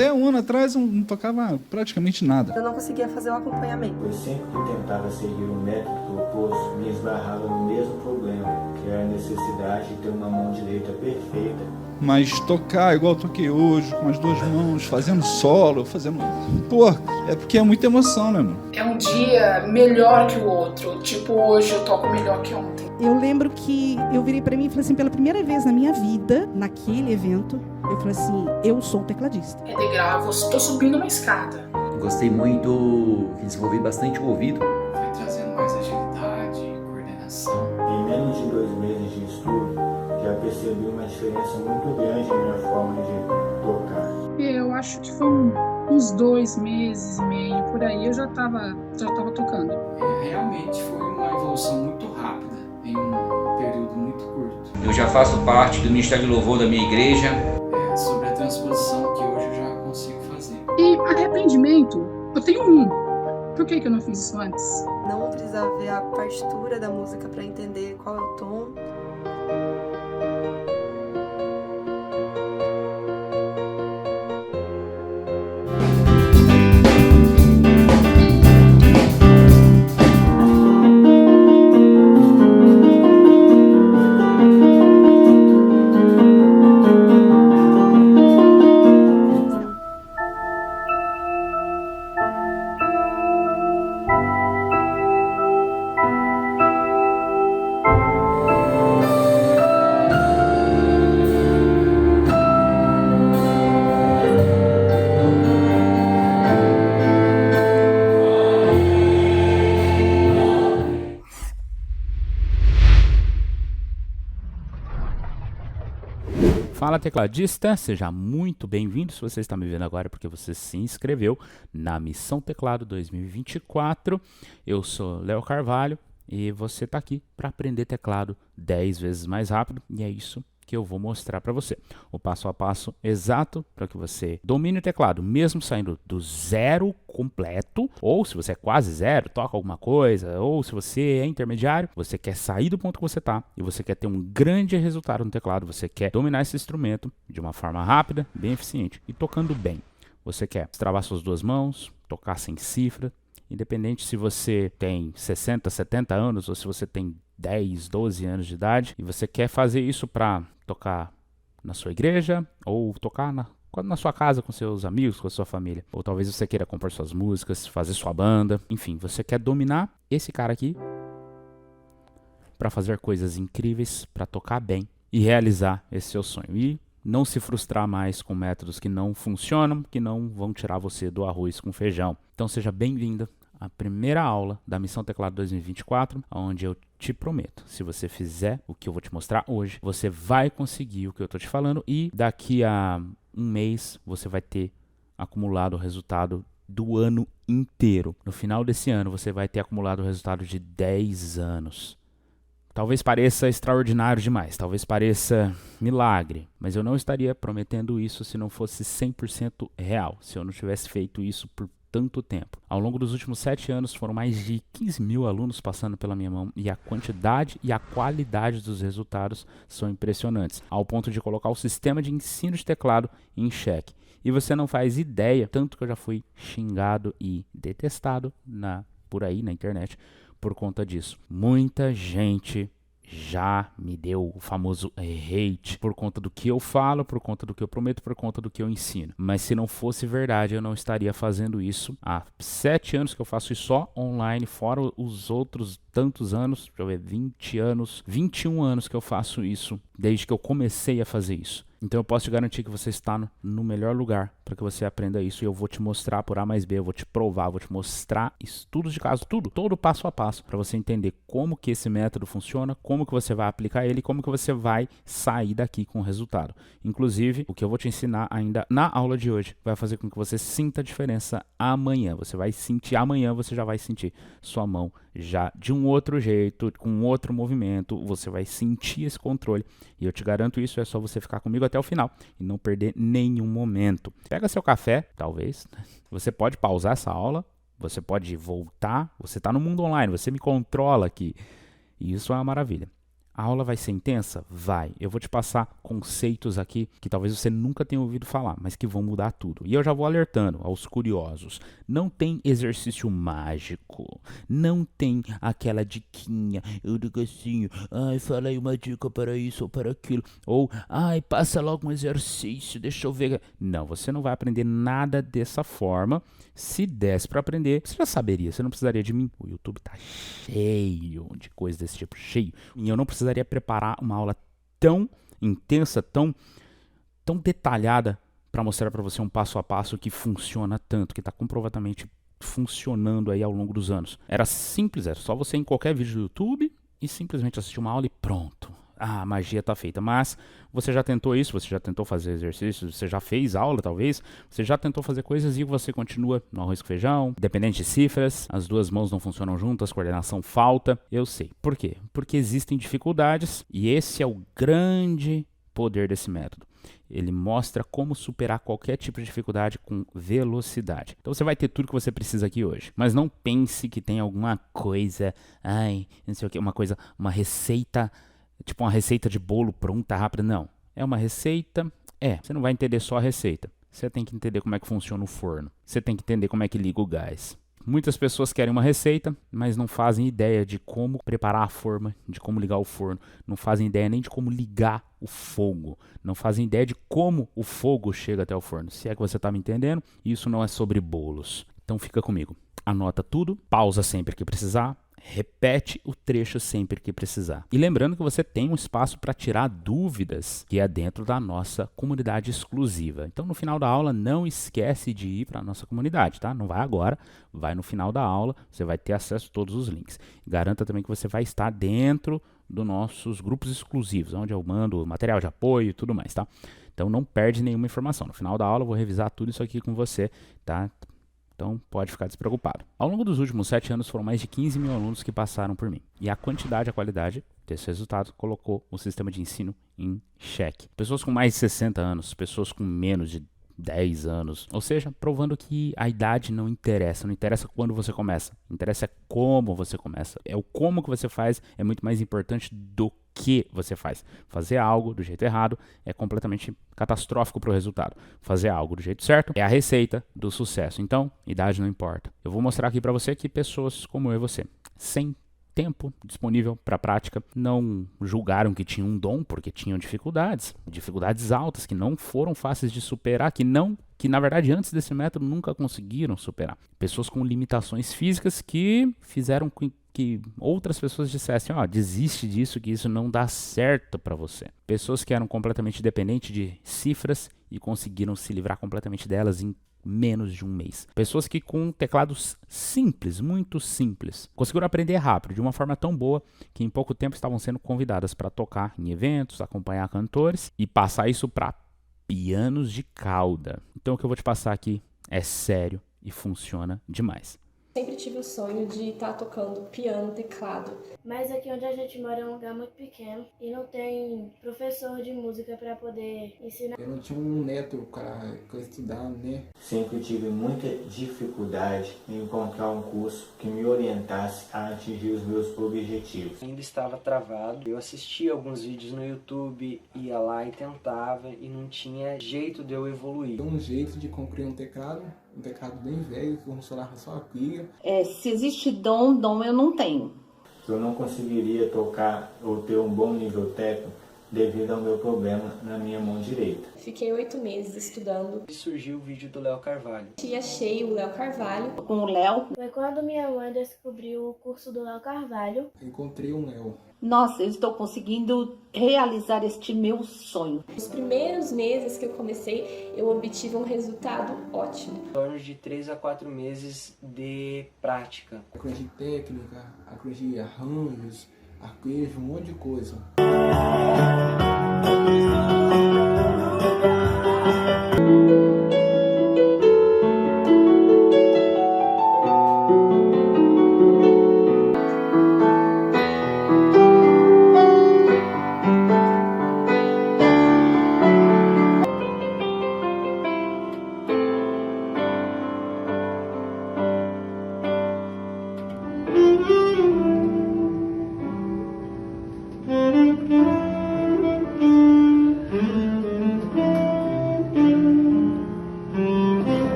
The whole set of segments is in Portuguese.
Até um ano atrás eu não tocava praticamente nada. Eu não conseguia fazer o acompanhamento. Eu sempre que tentava seguir o método proposto, me esbarrava no mesmo problema, que era a necessidade de ter uma mão direita perfeita. Mas tocar igual eu toquei hoje, com as duas mãos, fazendo solo, fazendo... Pô, é porque é muita emoção, né, mano? É um dia melhor que o outro. Tipo, hoje eu toco melhor que ontem. Eu lembro que eu virei pra mim e falei assim, pela primeira vez na minha vida, naquele evento, eu falei assim, eu sou tecladista. É degrau, estou subindo uma escada. Gostei muito, desenvolvi bastante o ouvido. Foi trazendo mais agilidade, coordenação. Em menos de 2 meses de estudo, já percebi uma diferença muito grande na minha forma de tocar. Eu acho que foi uns 2 meses e meio, por aí eu já tava tocando. Realmente foi uma evolução muito rápida, em um período muito curto. Eu já faço parte do Ministério de Louvor da minha igreja. Sobre a transposição que hoje eu já consigo fazer. E arrependimento, eu tenho um. Por que eu não fiz isso antes? Não precisava ver a partitura da música para entender qual é o tom. Fala tecladista, seja muito bem-vindo. Se você está me vendo agora é porque você se inscreveu na Missão Teclado 2024. Eu sou Léo Carvalho e você está aqui para aprender teclado 10 vezes mais rápido e é isso que eu vou mostrar para você. O passo a passo exato para que você domine o teclado, mesmo saindo do zero completo, ou se você é quase zero, toca alguma coisa, ou se você é intermediário, você quer sair do ponto que você está e você quer ter um grande resultado no teclado, você quer dominar esse instrumento de uma forma rápida, bem eficiente e tocando bem. Você quer destravar suas duas mãos, tocar sem cifra, independente se você tem 60, 70 anos ou se você tem 10, 12 anos de idade e você quer fazer isso para tocar na sua igreja ou tocar na sua casa com seus amigos, com a sua família. Ou talvez você queira compor suas músicas, fazer sua banda. Enfim, você quer dominar esse cara aqui para fazer coisas incríveis, para tocar bem e realizar esse seu sonho. E não se frustrar mais com métodos que não funcionam, que não vão tirar você do arroz com feijão. Então seja bem-vinda à primeira aula da Missão Teclado 2024, onde eu te prometo, se você fizer o que eu vou te mostrar hoje, você vai conseguir o que eu estou te falando e daqui a um mês você vai ter acumulado o resultado do ano inteiro. No final desse ano você vai ter acumulado o resultado de 10 anos. Talvez pareça extraordinário demais, talvez pareça milagre, mas eu não estaria prometendo isso se não fosse 100% real, se eu não tivesse feito isso por tanto tempo. Ao longo dos últimos 7 anos foram mais de 15 mil alunos passando pela minha mão e a quantidade e a qualidade dos resultados são impressionantes, ao ponto de colocar o sistema de ensino de teclado em xeque. E você não faz ideia, tanto que eu já fui xingado e detestado por aí na internet por conta disso. Muita gente já me deu o famoso hate por conta do que eu falo, por conta do que eu prometo, por conta do que eu ensino. Mas se não fosse verdade, eu não estaria fazendo isso. Há 7 anos que eu faço isso só online, fora os outros tantos anos, deixa eu ver, 20 anos, 21 anos que eu faço isso, desde que eu comecei a fazer isso. Então eu posso te garantir que você está no melhor lugar para que você aprenda isso e eu vou te mostrar por A mais B, eu vou te provar, vou te mostrar estudos de caso, tudo, todo passo a passo para você entender como que esse método funciona, como que você vai aplicar ele e como que você vai sair daqui com o resultado. Inclusive, o que eu vou te ensinar ainda na aula de hoje vai fazer com que você sinta a diferença amanhã. Você vai sentir, amanhã você já vai sentir sua mão já de um outro jeito, com outro movimento, você vai sentir esse controle e eu te garanto isso, é só você ficar comigo até o final e não perder nenhum momento. Pega seu café, talvez, você pode pausar essa aula, você pode voltar, você está no mundo online, você me controla aqui e isso é uma maravilha. A aula vai ser intensa? Vai. Eu vou te passar conceitos aqui que talvez você nunca tenha ouvido falar, mas que vão mudar tudo. E eu já vou alertando aos curiosos. Não tem exercício mágico. Não tem aquela diquinha. Eu digo assim, ai, fala aí uma dica para isso ou para aquilo. Ou, ai, passa logo um exercício, deixa eu ver. Não, você não vai aprender nada dessa forma. Se desse para aprender, você já saberia. Você não precisaria de mim. O YouTube tá cheio de coisas desse tipo, cheio. E eu não precisaria preparar uma aula tão intensa, tão detalhada para mostrar para você um passo a passo que funciona tanto, que está comprovadamente funcionando aí ao longo dos anos. Era simples, era só você ir em qualquer vídeo do YouTube e simplesmente assistir uma aula e pronto. A magia está feita. Mas você já tentou isso, você já tentou fazer exercícios, você já fez aula talvez, você já tentou fazer coisas e você continua no arroz com feijão, dependente de cifras, as duas mãos não funcionam juntas, coordenação falta. Eu sei. Por quê? Porque existem dificuldades e esse é o grande poder desse método. Ele mostra como superar qualquer tipo de dificuldade com velocidade. Então você vai ter tudo que você precisa aqui hoje. Mas não pense que tem alguma coisa, não sei o que, uma receita, tipo uma receita de bolo pronta, rápida. Não. É uma receita, você não vai entender só a receita. Você tem que entender como é que funciona o forno. Você tem que entender como é que liga o gás. Muitas pessoas querem uma receita, mas não fazem ideia de como preparar a forma, de como ligar o forno. Não fazem ideia nem de como ligar o fogo. Não fazem ideia de como o fogo chega até o forno. Se é que você está me entendendo, isso não é sobre bolos. Então fica comigo. Anota tudo, pausa sempre que precisar. Repete o trecho sempre que precisar. E lembrando que você tem um espaço para tirar dúvidas, que é dentro da nossa comunidade exclusiva. Então, no final da aula, não esquece de ir para a nossa comunidade, tá? Não vai agora, vai no final da aula, você vai ter acesso a todos os links. Garanta também que você vai estar dentro dos nossos grupos exclusivos, onde eu mando material de apoio e tudo mais, tá? Então, não perde nenhuma informação. No final da aula, eu vou revisar tudo isso aqui com você, tá? Então, pode ficar despreocupado. Ao longo dos últimos 7 anos, foram mais de 15 mil alunos que passaram por mim. E a quantidade e a qualidade desse resultado colocou o sistema de ensino em xeque. Pessoas com mais de 60 anos, pessoas com menos de 10 anos. Ou seja, provando que a idade não interessa. Não interessa quando você começa. Interessa é como você começa. É o como que você faz é muito mais importante do que você faz. Fazer algo do jeito errado é completamente catastrófico para o resultado. Fazer algo do jeito certo é a receita do sucesso. Então, idade não importa. Eu vou mostrar aqui para você que pessoas como eu e você, sem tempo disponível para a prática, não julgaram que tinham um dom porque tinham dificuldades altas que não foram fáceis de superar, que na verdade antes desse método nunca conseguiram superar. Pessoas com limitações físicas que fizeram que outras pessoas dissessem, desiste disso, que isso não dá certo para você. Pessoas que eram completamente dependentes de cifras e conseguiram se livrar completamente delas em menos de um mês. Pessoas que com teclados simples, muito simples, conseguiram aprender rápido, de uma forma tão boa que em pouco tempo estavam sendo convidadas para tocar em eventos, acompanhar cantores e passar isso para pianos de cauda. Então o que eu vou te passar aqui é sério e funciona demais. Sempre tive o sonho de estar tocando piano, teclado. Mas aqui onde a gente mora é um lugar muito pequeno e não tem professor de música para poder ensinar. Eu não tinha um neto para estudar, né? Sempre tive muita dificuldade em encontrar um curso que me orientasse a atingir os meus objetivos. Ainda estava travado. Eu assistia alguns vídeos no YouTube, ia lá e tentava e não tinha jeito de eu evoluir. Tem um jeito de comprar um teclado bem velho, que funcionava só a pilha. Se existe dom eu não tenho. Eu não conseguiria tocar ou ter um bom nível técnico devido ao meu problema na minha mão direita. Fiquei 8 meses estudando. E surgiu o vídeo do Léo Carvalho. E achei o Léo Carvalho. Com o Léo. Foi quando minha mãe descobriu o curso do Léo Carvalho. Encontrei um Léo. Nossa, eu estou conseguindo realizar este meu sonho. Nos primeiros meses que eu comecei, eu obtive um resultado ótimo. Em torno de 3 a 4 meses de prática. Arranjo de técnica, arranjo de arranjos, arpejo, um monte de coisa.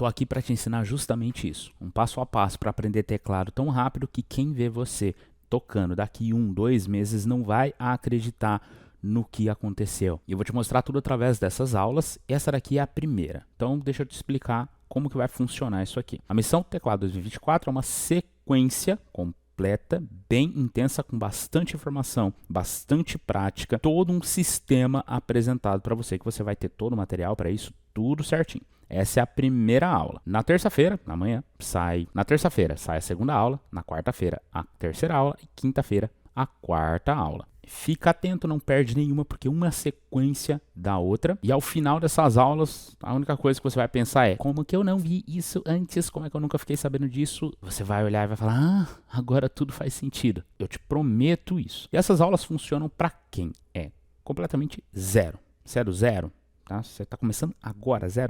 tô aqui para te ensinar justamente isso. Um passo a passo para aprender teclado tão rápido que quem vê você tocando daqui 1, 2 meses não vai acreditar no que aconteceu. E eu vou te mostrar tudo através dessas aulas. Essa daqui é a primeira. Então deixa eu te explicar como que vai funcionar isso aqui. A Missão Teclado 2024 é uma sequência completa, bem intensa, com bastante informação, bastante prática, todo um sistema apresentado para você, que você vai ter todo o material para isso, tudo certinho. Essa é a primeira aula. Na terça-feira, amanhã, sai a segunda aula, na quarta-feira a terceira aula e quinta-feira a quarta aula. Fica atento, não perde nenhuma, porque uma é a sequência da outra. E ao final dessas aulas, a única coisa que você vai pensar é: como que eu não vi isso antes? Como é que eu nunca fiquei sabendo disso? Você vai olhar e vai falar: ah, agora tudo faz sentido. Eu te prometo isso. E essas aulas funcionam para quem é completamente zero. Você é do zero? Tá? Você está começando agora, 000,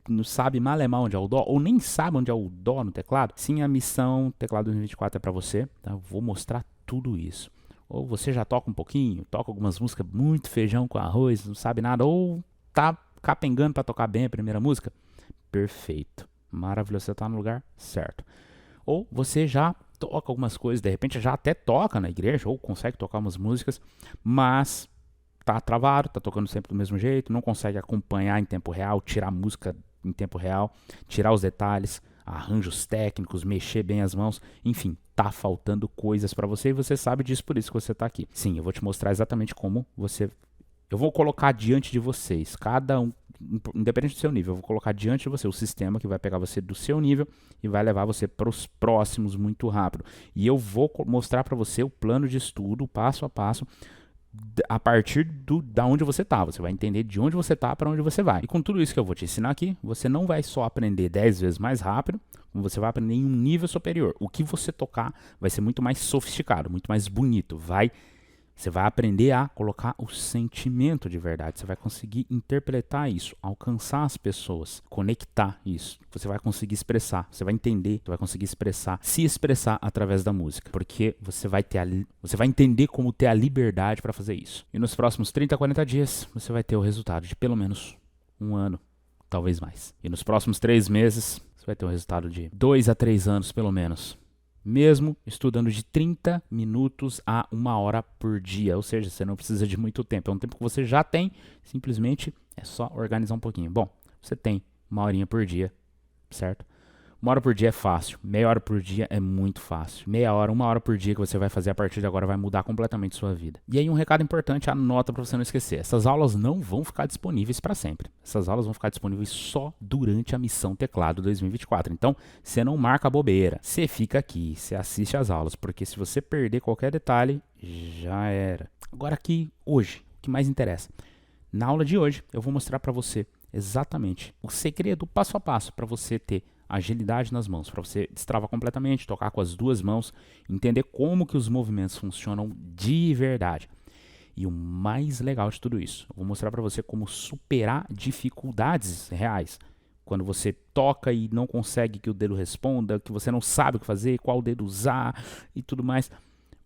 não sabe mal onde é o dó, ou nem sabe onde é o dó no teclado? Sim, a Missão Teclado 2024 é para você. Tá? Eu vou mostrar tudo isso. Ou você já toca um pouquinho, toca algumas músicas muito feijão com arroz, não sabe nada, ou tá capengando para tocar bem a primeira música. Perfeito, maravilhoso, você está no lugar certo. Ou você já toca algumas coisas, de repente já até toca na igreja, ou consegue tocar umas músicas, mas tá travado, tá tocando sempre do mesmo jeito, não consegue acompanhar em tempo real, tirar música em tempo real, tirar os detalhes, arranjos técnicos, mexer bem as mãos, enfim, tá faltando coisas para você e você sabe disso, por isso que você tá aqui. Sim, eu vou te mostrar exatamente como eu vou colocar diante de vocês, cada um, independente do seu nível, eu vou colocar diante de você o sistema que vai pegar você do seu nível e vai levar você para os próximos muito rápido. E eu vou mostrar para você o plano de estudo, passo a passo, a partir da onde você está. Você vai entender de onde você está para onde você vai. E com tudo isso que eu vou te ensinar aqui, você não vai só aprender 10 vezes mais rápido, como você vai aprender em um nível superior. O que você tocar vai ser muito mais sofisticado, muito mais bonito. Você vai aprender a colocar o sentimento de verdade. Você vai conseguir interpretar isso, alcançar as pessoas, conectar isso. Você vai conseguir expressar, você vai entender, você vai conseguir expressar, se expressar através da música. Porque você vai entender como ter a liberdade para fazer isso. E nos próximos 30 a 40 dias, você vai ter o resultado de pelo menos 1 ano, talvez mais. E nos próximos 3 meses, você vai ter o resultado de 2 a 3 anos, pelo menos. Mesmo estudando de 30 minutos a 1 hora por dia. Ou seja, você não precisa de muito tempo. É um tempo que você já tem, simplesmente é só organizar um pouquinho. Bom, você tem 1 horinha por dia, certo? 1 hora por dia é fácil, meia hora por dia é muito fácil. Meia hora, 1 hora por dia que você vai fazer a partir de agora vai mudar completamente sua vida. E aí um recado importante, anota para você não esquecer. Essas aulas não vão ficar disponíveis para sempre. Essas aulas vão ficar disponíveis só durante a Missão Teclado 2024. Então, você não marca a bobeira. Você fica aqui, você assiste as aulas, porque se você perder qualquer detalhe, já era. Agora aqui, hoje, o que mais interessa. Na aula de hoje, eu vou mostrar para você exatamente o segredo, passo a passo, para você ter agilidade nas mãos, para você destravar completamente, tocar com as 2 mãos, entender como que os movimentos funcionam de verdade. E o mais legal de tudo isso, eu vou mostrar para você como superar dificuldades reais. Quando você toca e não consegue que o dedo responda, que você não sabe o que fazer, qual dedo usar e tudo mais.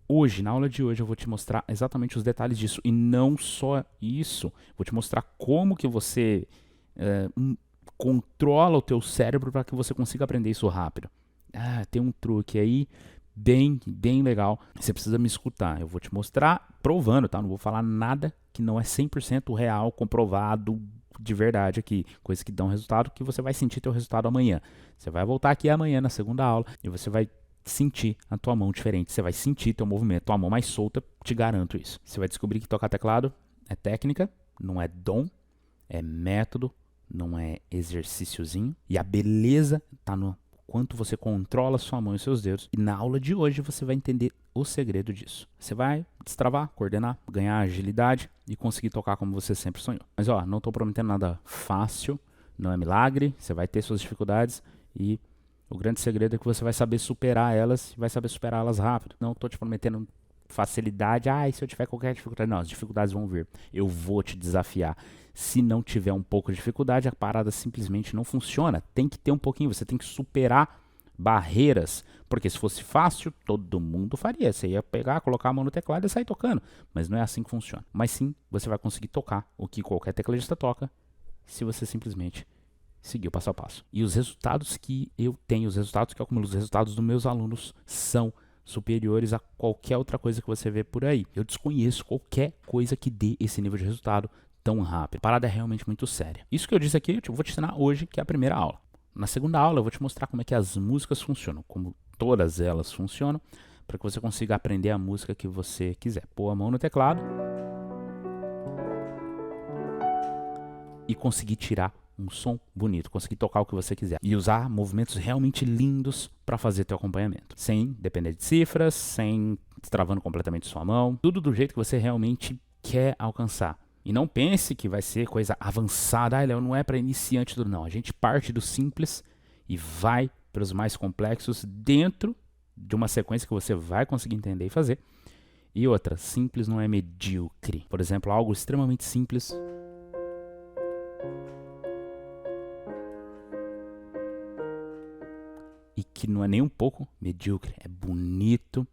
Hoje, na aula de hoje, eu vou te mostrar exatamente os detalhes disso. E não só isso, vou te mostrar como que você controla o teu cérebro para que você consiga aprender isso rápido. Tem um truque aí bem legal. Você precisa me escutar. Eu vou te mostrar provando, tá? Não vou falar nada que não é 100% real, comprovado de verdade aqui. Coisas que dão resultado, que você vai sentir teu resultado amanhã. Você vai voltar aqui amanhã na segunda aula e você vai sentir a tua mão diferente. Você vai sentir teu movimento, tua mão mais solta, te garanto isso. Você vai descobrir que tocar teclado é técnica, não é dom, é método, não é exercíciozinho. E a beleza está no quanto você controla sua mão e seus dedos. E na aula de hoje você vai entender o segredo disso. Você vai destravar, coordenar, ganhar agilidade e conseguir tocar como você sempre sonhou. Mas não estou prometendo nada fácil, não é milagre. Você vai ter suas dificuldades e o grande segredo é que você vai saber superar elas e vai saber superá-las rápido. Não estou te prometendo facilidade. Se eu tiver qualquer dificuldade. Não, as dificuldades vão vir. Eu vou te desafiar. Se não tiver um pouco de dificuldade, a parada simplesmente não funciona. Tem que ter um pouquinho, você tem que superar barreiras. Porque se fosse fácil, todo mundo faria. Você ia pegar, colocar a mão no teclado e sair tocando. Mas não é assim que funciona. Mas sim, você vai conseguir tocar o que qualquer tecladista toca, se você simplesmente seguir o passo a passo. E os resultados que eu tenho, os resultados que eu acumulo, os resultados dos meus alunos são superiores a qualquer outra coisa que você vê por aí. Eu desconheço qualquer coisa que dê esse nível de resultado tão rápido. A parada é realmente muito séria. Isso que eu disse aqui, eu vou te ensinar hoje, que é a primeira aula. Na segunda aula, eu vou te mostrar como é que as músicas funcionam, como todas elas funcionam, para que você consiga aprender a música que você quiser. Pôr a mão no teclado e conseguir tirar um som bonito, conseguir tocar o que você quiser e usar movimentos realmente lindos para fazer teu acompanhamento, sem depender de cifras, sem travando completamente sua mão, tudo do jeito que você realmente quer alcançar. E não pense que vai ser coisa avançada, Léo, não é para iniciante tudo não. A gente parte do simples e vai para os mais complexos dentro de uma sequência que você vai conseguir entender e fazer. E outra, simples não é medíocre. Por exemplo, algo extremamente simples e que não é nem um pouco medíocre, é bonito,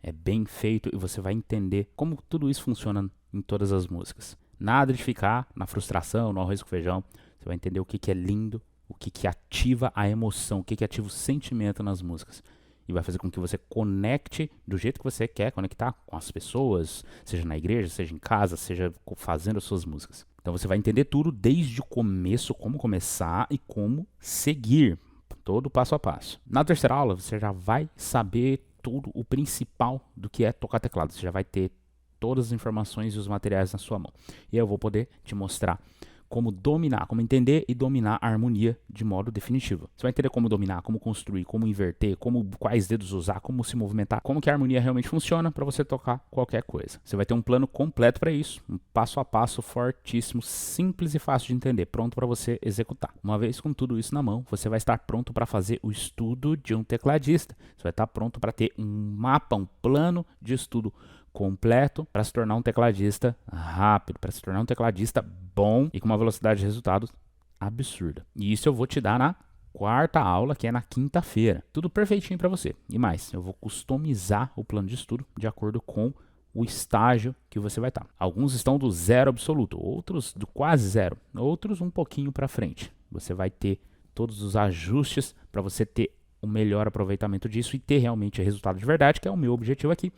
é bem feito e você vai entender como tudo isso funciona em todas as músicas. Nada de ficar na frustração, no arroz com feijão. Você vai entender o que é lindo, o que ativa a emoção, o que ativa o sentimento nas músicas. E vai fazer com que você conecte do jeito que você quer conectar com as pessoas, seja na igreja, seja em casa, seja fazendo as suas músicas. Então você vai entender tudo desde o começo, como começar e como seguir. Todo passo a passo. Na terceira aula, você já vai saber tudo o principal do que é tocar teclado. Você já vai ter todas as informações e os materiais na sua mão. E eu vou poder te mostrar como dominar, como entender e dominar a harmonia de modo definitivo. Você vai entender como dominar, como construir, como inverter, quais dedos usar, como se movimentar, como que a harmonia realmente funciona para você tocar qualquer coisa. Você vai ter um plano completo para isso, um passo a passo fortíssimo, simples e fácil de entender, pronto para você executar. Uma vez com tudo isso na mão, você vai estar pronto para fazer o estudo de um tecladista. Você vai estar pronto para ter um mapa, um plano de estudo completo para se tornar um tecladista rápido, para se tornar um tecladista bom e com uma velocidade de resultados absurda. E isso eu vou te dar na quarta aula, que é na quinta-feira. Tudo perfeitinho para você. E mais, eu vou customizar o plano de estudo de acordo com o estágio que você vai estar. Alguns estão do zero absoluto, outros do quase zero, outros um pouquinho para frente. Você vai ter todos os ajustes para você ter o melhor aproveitamento disso e ter realmente resultado de verdade, que é o meu objetivo aqui.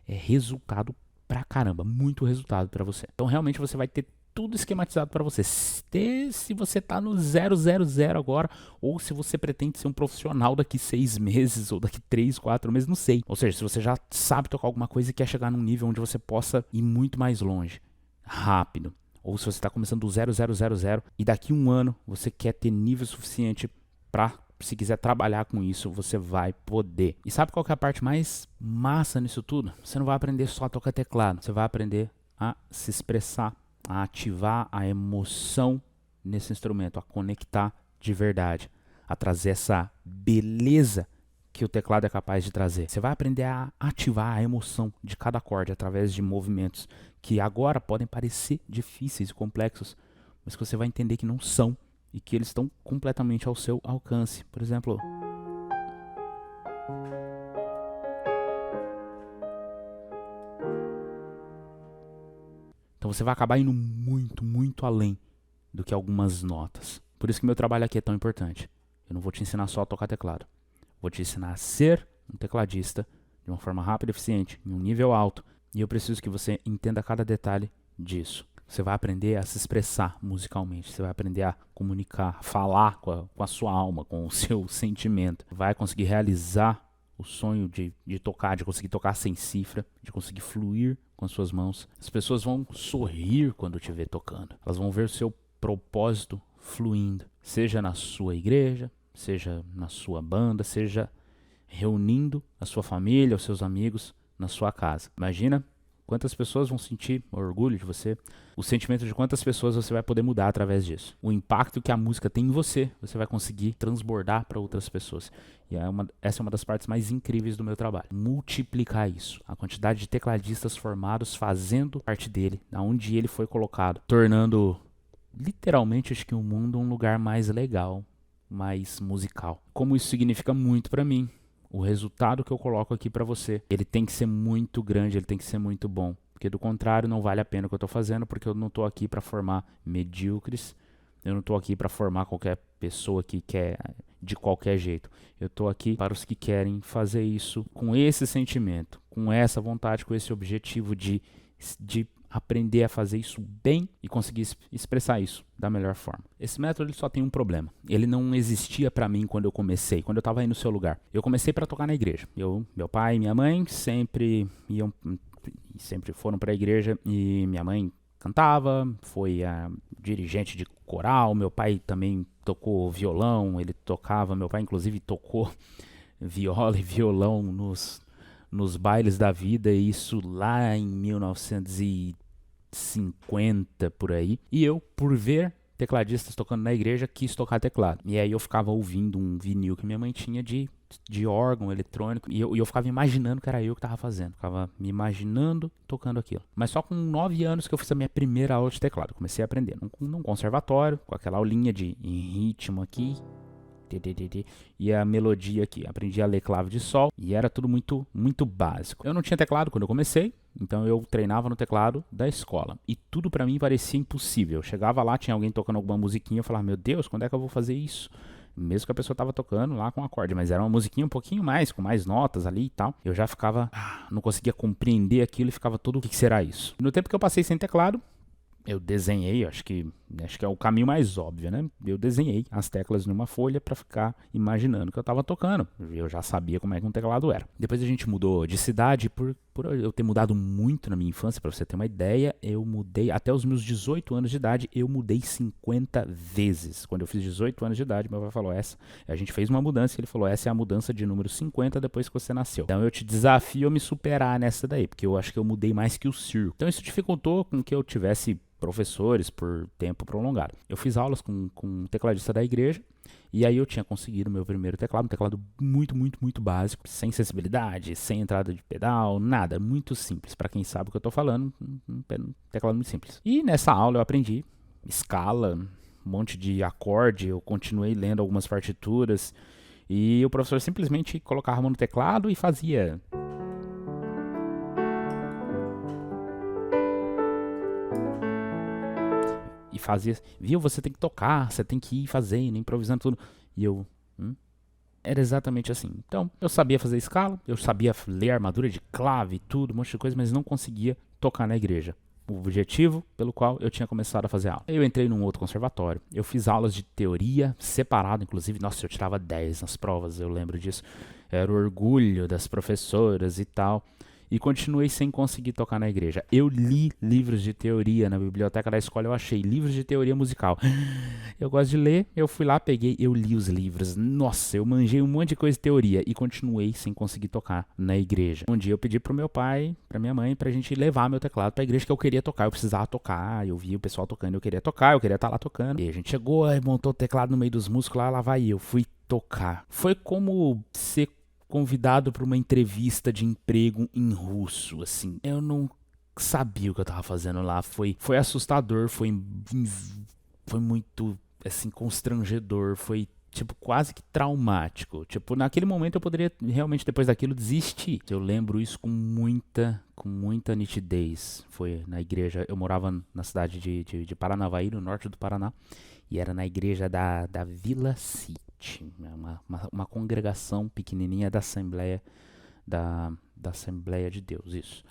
É resultado pra caramba, muito resultado pra você. Então realmente você vai ter tudo esquematizado para você. Se você tá no 000 agora, ou se você pretende ser um profissional daqui 6 meses, ou daqui 3, 4 meses, não sei. Ou seja, se você já sabe tocar alguma coisa e quer chegar num nível onde você possa ir muito mais longe, rápido. Ou se você está começando do 000 e daqui 1 ano você quer ter nível suficiente para, se quiser trabalhar com isso, você vai poder. E sabe qual que é a parte mais massa nisso tudo? Você não vai aprender só a tocar teclado. Você vai aprender a se expressar, a ativar a emoção nesse instrumento, a conectar de verdade, a trazer essa beleza que o teclado é capaz de trazer. Você vai aprender a ativar a emoção de cada acorde através de movimentos que agora podem parecer difíceis e complexos, mas que você vai entender que não são e que eles estão completamente ao seu alcance. Por exemplo, então você vai acabar indo muito, muito além do que algumas notas. Por isso que meu trabalho aqui é tão importante. Eu não vou te ensinar só a tocar teclado. Vou te ensinar a ser um tecladista de uma forma rápida e eficiente, em um nível alto. E eu preciso que você entenda cada detalhe disso. Você vai aprender a se expressar musicalmente, você vai aprender a comunicar, a falar com a sua alma, com o seu sentimento. Vai conseguir realizar o sonho de tocar, de conseguir tocar sem cifra, de conseguir fluir com as suas mãos. As pessoas vão sorrir quando te ver tocando. Elas vão ver o seu propósito fluindo, seja na sua igreja, seja na sua banda, seja reunindo a sua família, os seus amigos na sua casa. Imagina quantas pessoas vão sentir orgulho de você, o sentimento de quantas pessoas você vai poder mudar através disso. O impacto que a música tem em você, você vai conseguir transbordar para outras pessoas. E essa é uma das partes mais incríveis do meu trabalho. Multiplicar isso. A quantidade de tecladistas formados fazendo parte dele, aonde ele foi colocado, tornando literalmente, acho que o mundo um lugar mais legal, mais musical. Como isso significa muito para mim. O resultado que eu coloco aqui para você, ele tem que ser muito grande, ele tem que ser muito bom. Porque do contrário, não vale a pena o que eu estou fazendo, porque eu não estou aqui para formar medíocres. Eu não tô aqui para formar qualquer pessoa que quer de qualquer jeito. Eu tô aqui para os que querem fazer isso com esse sentimento, com essa vontade, com esse objetivo de aprender a fazer isso bem e conseguir expressar isso da melhor forma. Esse método ele só tem um problema. Ele não existia para mim quando eu comecei, quando eu estava aí no seu lugar. Eu comecei para tocar na igreja. Meu pai e minha mãe sempre foram para a igreja e minha mãe cantava, foi a dirigente de coral. Meu pai também tocou violão, ele tocava. Meu pai inclusive tocou viola e violão nos bailes da vida, isso lá em 1950 por aí. E eu, por ver tecladistas tocando na igreja, quis tocar teclado. E aí eu ficava ouvindo um vinil que minha mãe tinha de órgão eletrônico, e eu ficava imaginando que era eu que estava fazendo. Ficava me imaginando tocando aquilo. Mas só com 9 anos que eu fiz a minha primeira aula de teclado. Comecei a aprender num conservatório, com aquela aulinha em ritmo aqui, e a melodia aqui. Aprendi a ler clave de sol e era tudo muito, muito básico. Eu não tinha teclado quando eu comecei, então eu treinava no teclado da escola. E tudo pra mim parecia impossível. Eu chegava lá, tinha alguém tocando alguma musiquinha, eu falava, meu Deus, quando é que eu vou fazer isso? Mesmo que a pessoa tava tocando lá com acorde, mas era uma musiquinha um pouquinho mais, com mais notas ali e tal. Eu já ficava, não conseguia compreender aquilo e ficava todo, o que será isso? No tempo que eu passei sem teclado, eu desenhei, acho que é o caminho mais óbvio, né? Eu desenhei as teclas numa folha para ficar imaginando que eu tava tocando. Eu já sabia como é que um teclado era. Depois a gente mudou de cidade, por eu ter mudado muito na minha infância, para você ter uma ideia, eu mudei, até os meus 18 anos de idade, eu mudei 50 vezes. Quando eu fiz 18 anos de idade, meu pai falou, a gente fez uma mudança, ele falou, essa é a mudança de número 50 depois que você nasceu. Então eu te desafio a me superar nessa daí, porque eu acho que eu mudei mais que o circo. Então isso dificultou com que eu tivesse professores por tempo prolongado. Eu fiz aulas com um tecladista da igreja e aí eu tinha conseguido meu primeiro teclado, um teclado muito, muito, muito básico, sem sensibilidade, sem entrada de pedal, nada, muito simples. Para quem sabe o que eu tô falando, um teclado muito simples. E nessa aula eu aprendi escala, um monte de acorde, eu continuei lendo algumas partituras e o professor simplesmente colocava a mão no teclado e fazia... E fazia, viu, você tem que tocar, você tem que ir fazendo, improvisando tudo. E eu, era exatamente assim. Então, eu sabia fazer escala, eu sabia ler armadura de clave, tudo, um monte de coisa, mas não conseguia tocar na igreja. O objetivo pelo qual eu tinha começado a fazer aula. Eu entrei num outro conservatório, eu fiz aulas de teoria separado, inclusive, nossa, eu tirava 10 nas provas, eu lembro disso. Era o orgulho das professoras e tal. E continuei sem conseguir tocar na igreja. Eu li livros de teoria na biblioteca da escola, eu achei livros de teoria musical. Eu gosto de ler, eu fui lá, peguei, eu li os livros. Nossa, eu manjei um monte de coisa de teoria e continuei sem conseguir tocar na igreja. Um dia eu pedi pro meu pai, pra minha mãe, pra gente levar meu teclado pra igreja, que eu queria tocar, eu precisava tocar. Eu via o pessoal tocando, eu queria tocar, eu queria estar lá tocando. E a gente chegou, montou o teclado no meio dos músicos, lá vai eu fui tocar. Foi como ser convidado para uma entrevista de emprego em russo, assim. Eu não sabia o que eu tava fazendo lá. Foi assustador, foi muito, assim, constrangedor, foi, tipo, quase que traumático. Tipo, naquele momento eu poderia, realmente, depois daquilo, desistir. Eu lembro isso com muita nitidez. Foi na igreja, eu morava na cidade de Paranavaí, no norte do Paraná, e era na igreja da Vila City. Uma congregação pequenininha da Assembleia da Assembleia de Deus, isso.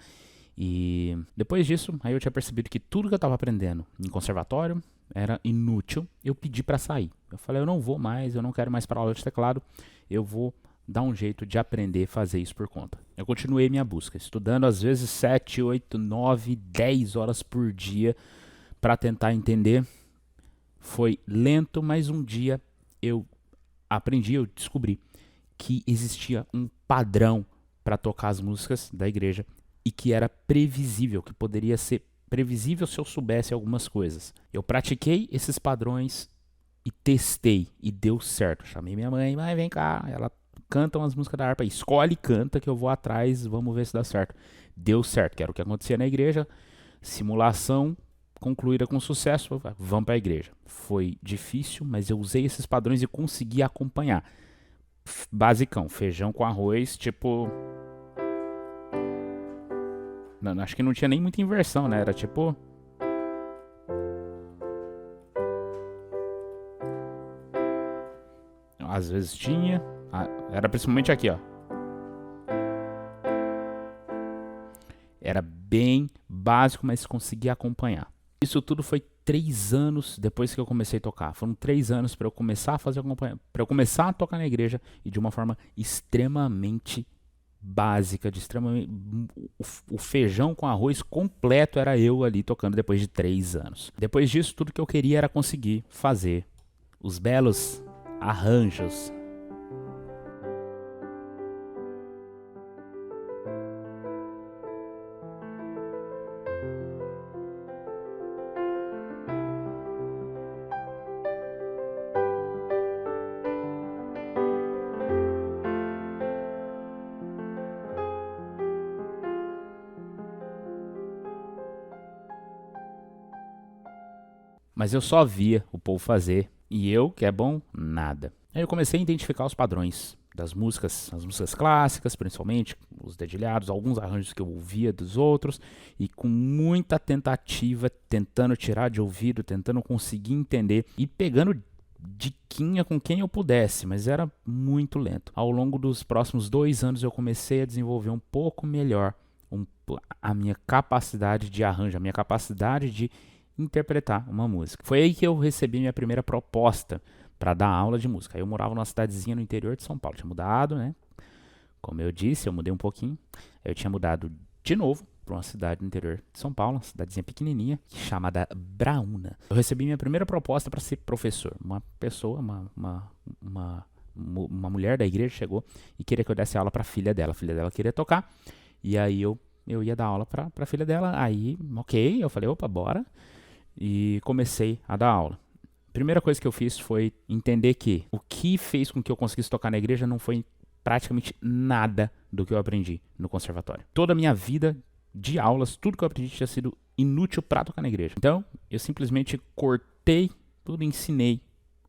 E depois disso, aí eu tinha percebido que tudo que eu estava aprendendo em conservatório era inútil. Eu pedi para sair. Eu falei, eu não vou mais, eu não quero mais para aula de teclado, eu vou dar um jeito de aprender a fazer isso por conta. Eu continuei minha busca, estudando às vezes 7, 8, 9, 10 horas por dia para tentar entender. Foi lento, mas um dia eu descobri que existia um padrão para tocar as músicas da igreja e que era previsível, que poderia ser previsível se eu soubesse algumas coisas. Eu pratiquei esses padrões e testei e deu certo. Chamei minha mãe, vem cá, ela canta umas músicas da harpa, escolhe e canta que eu vou atrás, vamos ver se dá certo. Deu certo, que era o que acontecia na igreja, simulação concluída com sucesso, vamos para a igreja. Foi difícil, mas eu usei esses padrões e consegui acompanhar. Basicão, feijão com arroz, tipo... Não, acho que não tinha nem muita inversão, né? Era tipo... às vezes tinha. Era principalmente aqui, ó. Era bem básico, mas conseguia acompanhar. Isso tudo foi 3 anos depois que eu comecei a tocar. Foram 3 anos para eu começar a fazer acompanhamento, para eu começar a tocar na igreja e de uma forma extremamente básica, o feijão com arroz completo era eu ali tocando depois de 3 anos. Depois disso, tudo que eu queria era conseguir fazer os belos arranjos. Mas eu só via o povo fazer e eu, que é bom, nada. Aí eu comecei a identificar os padrões das músicas, as músicas clássicas, principalmente, os dedilhados, alguns arranjos que eu ouvia dos outros, e com muita tentativa, tentando tirar de ouvido, tentando conseguir entender e pegando diquinha com quem eu pudesse, mas era muito lento. Ao longo dos próximos 2 anos eu comecei a desenvolver um pouco melhor a minha capacidade de arranjo, a minha capacidade de interpretar uma música. Foi aí que eu recebi minha primeira proposta para dar aula de música. Eu morava numa cidadezinha no interior de São Paulo. Tinha mudado, né? Como eu disse, eu mudei um pouquinho. Eu tinha mudado de novo para uma cidade no interior de São Paulo, uma cidadezinha pequenininha, chamada Braúna. Eu recebi minha primeira proposta para ser professor. Uma pessoa, uma mulher da igreja chegou e queria que eu desse aula para a filha dela. A filha dela queria tocar e aí eu ia dar aula para a filha dela. Aí, ok, eu falei, opa, bora. E comecei a dar aula. Primeira coisa que eu fiz foi entender que o que fez com que eu conseguisse tocar na igreja não foi praticamente nada do que eu aprendi no conservatório. Toda a minha vida de aulas, tudo que eu aprendi tinha sido inútil para tocar na igreja. Então, eu simplesmente cortei tudo, ensinei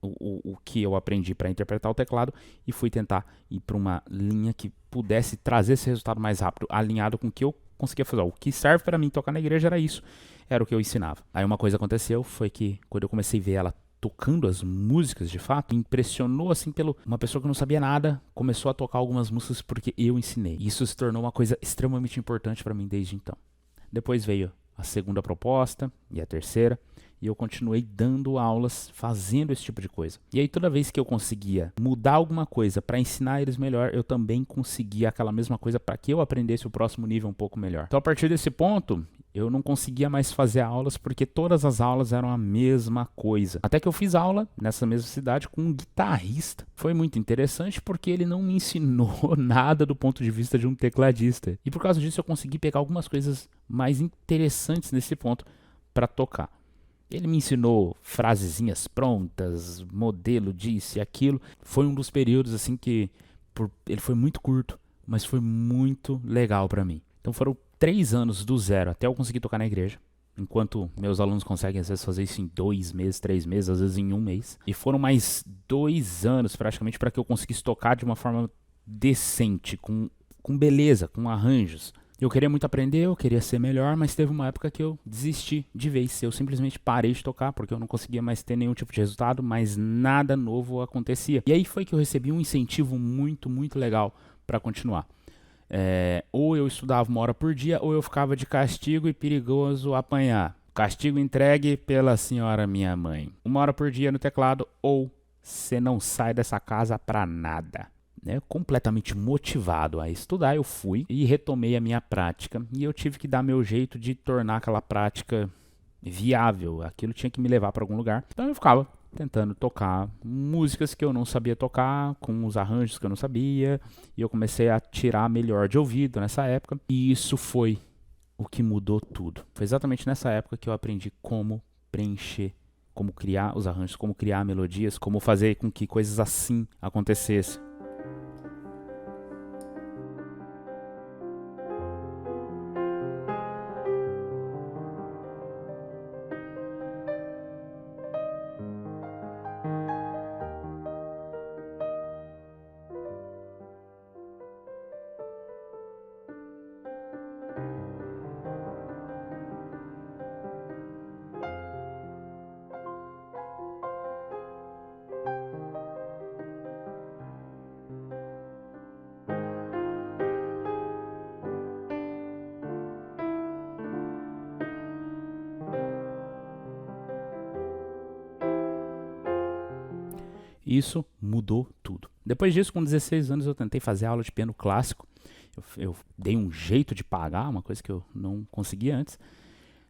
o que eu aprendi para interpretar o teclado e fui tentar ir para uma linha que pudesse trazer esse resultado mais rápido, alinhado com o que eu conseguia fazer. O que serve para mim tocar na igreja era isso. Era o que eu ensinava. Aí uma coisa aconteceu, foi que quando eu comecei a ver ela tocando as músicas de fato, me impressionou assim uma pessoa que não sabia nada, começou a tocar algumas músicas porque eu ensinei. E isso se tornou uma coisa extremamente importante para mim desde então. Depois veio a segunda proposta e a terceira, e eu continuei dando aulas, fazendo esse tipo de coisa. E aí toda vez que eu conseguia mudar alguma coisa para ensinar eles melhor, eu também conseguia aquela mesma coisa para que eu aprendesse o próximo nível um pouco melhor. Então a partir desse ponto, eu não conseguia mais fazer aulas porque todas as aulas eram a mesma coisa. Até que eu fiz aula nessa mesma cidade com um guitarrista. Foi muito interessante porque ele não me ensinou nada do ponto de vista de um tecladista. E por causa disso eu consegui pegar algumas coisas mais interessantes nesse ponto para tocar. Ele me ensinou frasezinhas prontas, modelo disso e aquilo. Foi um dos períodos assim que ele foi muito curto, mas foi muito legal para mim. Então foram 3 anos do zero até eu conseguir tocar na igreja. Enquanto meus alunos conseguem às vezes fazer isso em 2 meses, 3 meses, às vezes em 1 mês. E foram mais 2 anos praticamente para que eu conseguisse tocar de uma forma decente, com beleza, com arranjos. Eu queria muito aprender, eu queria ser melhor, mas teve uma época que eu desisti de vez. Eu simplesmente parei de tocar porque eu não conseguia mais ter nenhum tipo de resultado, mas nada novo acontecia. E aí foi que eu recebi um incentivo muito, muito legal para continuar. Ou eu estudava 1 hora por dia, ou eu ficava de castigo e perigoso apanhar. Castigo entregue pela senhora minha mãe. 1 hora por dia no teclado, ou você não sai dessa casa para nada. Completamente motivado a estudar, eu fui e retomei a minha prática. E eu tive que dar meu jeito de tornar aquela prática viável. Aquilo tinha que me levar para algum lugar. Então eu ficava tentando tocar músicas que eu não sabia tocar, com os arranjos que eu não sabia. E eu comecei a tirar melhor de ouvido nessa época. E isso foi o que mudou tudo. Foi exatamente nessa época que eu aprendi como preencher, como criar os arranjos, como criar melodias, como fazer com que coisas assim acontecessem. Isso mudou tudo. Depois disso, com 16 anos, eu tentei fazer aula de piano clássico. Eu dei um jeito de pagar, uma coisa que eu não conseguia antes.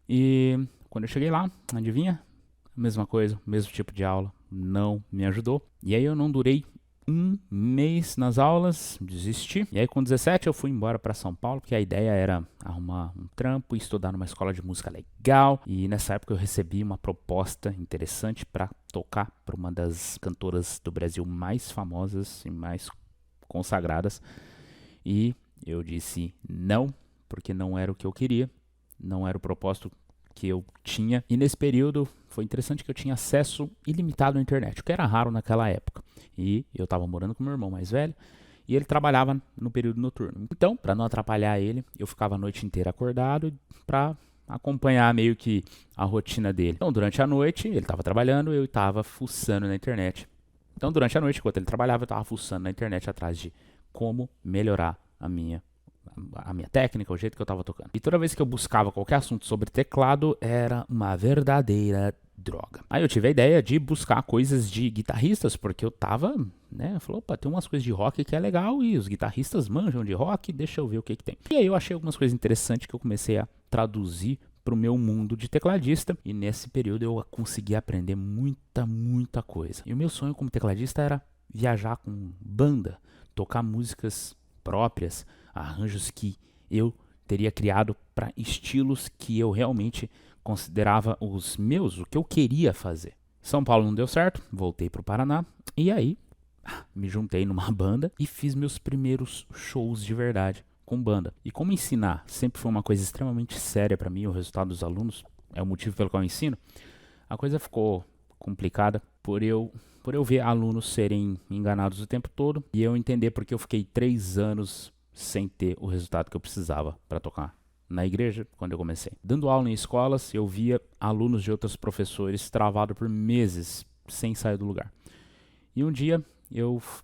E quando eu cheguei lá, adivinha? Mesma coisa, mesmo tipo de aula, não me ajudou. E aí eu não durei um mês nas aulas, desisti. E aí com 17 eu fui embora para São Paulo, porque a ideia era arrumar um trampo e estudar numa escola de música legal. E nessa época eu recebi uma proposta interessante para tocar para uma das cantoras do Brasil mais famosas e mais consagradas. E eu disse não, porque não era o que eu queria, não era o propósito que eu tinha. E nesse período foi interessante que eu tinha acesso ilimitado à internet, o que era raro naquela época. E eu estava morando com meu irmão mais velho e ele trabalhava no período noturno. Então, para não atrapalhar ele, eu ficava a noite inteira acordado para acompanhar meio que a rotina dele. Então, durante a noite, ele estava trabalhando, eu estava fuçando na internet. Então, durante a noite, enquanto ele trabalhava, eu estava fuçando na internet atrás de como melhorar a minha técnica, o jeito que eu estava tocando. E toda vez que eu buscava qualquer assunto sobre teclado, era uma verdadeira droga. Aí eu tive a ideia de buscar coisas de guitarristas, porque eu tava, né, falou, opa, tem umas coisas de rock que é legal e os guitarristas manjam de rock, deixa eu ver o que tem. E aí eu achei algumas coisas interessantes que eu comecei a traduzir para o meu mundo de tecladista, e nesse período eu consegui aprender muita coisa. E o meu sonho como tecladista era viajar com banda, tocar músicas próprias, arranjos que eu teria criado para estilos que eu realmente considerava os meus, o que eu queria fazer. São Paulo não deu certo, voltei para o Paraná, e aí me juntei numa banda e fiz meus primeiros shows de verdade com banda. E como ensinar sempre foi uma coisa extremamente séria para mim, o resultado dos alunos é o motivo pelo qual eu ensino, a coisa ficou complicada por eu ver alunos serem enganados o tempo todo e eu entender porque eu fiquei 3 anos sem ter o resultado que eu precisava para tocar na igreja quando eu comecei. Dando aula em escolas, eu via alunos de outros professores travados por meses sem sair do lugar. E um dia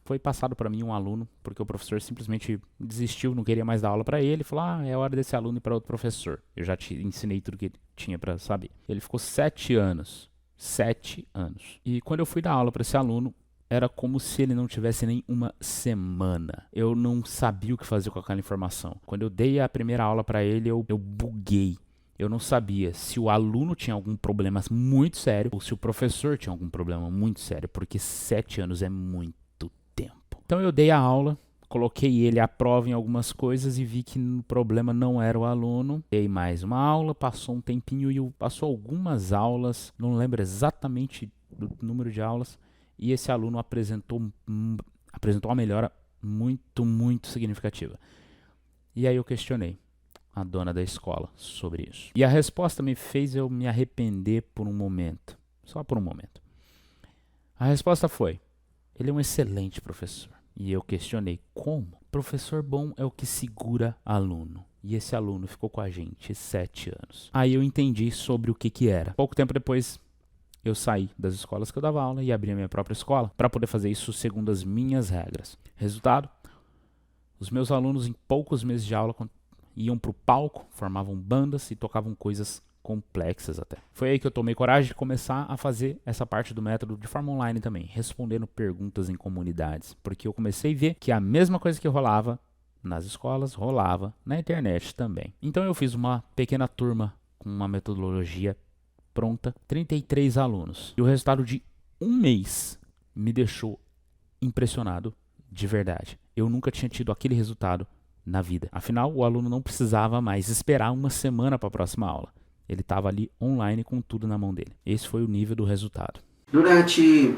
foi passado para mim um aluno, porque o professor simplesmente desistiu, não queria mais dar aula para ele, falou, é hora desse aluno ir para outro professor. Eu já te ensinei tudo que tinha para saber. Ele ficou 7 anos. 7 anos. E quando eu fui dar aula para esse aluno, era como se ele não tivesse nem uma semana. Eu não sabia o que fazer com aquela informação. Quando eu dei a primeira aula para ele, eu buguei. Eu não sabia se o aluno tinha algum problema muito sério ou se o professor tinha algum problema muito sério, porque 7 anos é muito tempo. Então eu dei a aula, coloquei ele à prova em algumas coisas e vi que o problema não era o aluno. Dei mais uma aula, passou um tempinho e passou algumas aulas, não lembro exatamente do número de aulas, e esse aluno apresentou uma melhora muito significativa. E aí eu questionei a dona da escola sobre isso. E a resposta me fez eu me arrepender por um momento, só por um momento. A resposta foi, ele é um excelente professor. E eu questionei, como? Professor bom é o que segura aluno. E esse aluno ficou com a gente 7 anos. Aí eu entendi sobre o que era. Pouco tempo depois, eu saí das escolas que eu dava aula e abri a minha própria escola para poder fazer isso segundo as minhas regras. Resultado, os meus alunos em poucos meses de aula iam para o palco, formavam bandas e tocavam coisas complexas até. Foi aí que eu tomei coragem de começar a fazer essa parte do método de forma online também, respondendo perguntas em comunidades, porque eu comecei a ver que a mesma coisa que rolava nas escolas, rolava na internet também. Então eu fiz uma pequena turma com uma metodologia pronta, 33 alunos. E o resultado de um mês me deixou impressionado de verdade. Eu nunca tinha tido aquele resultado na vida. Afinal, o aluno não precisava mais esperar uma semana para a próxima aula. Ele estava ali online com tudo na mão dele. Esse foi o nível do resultado. Durante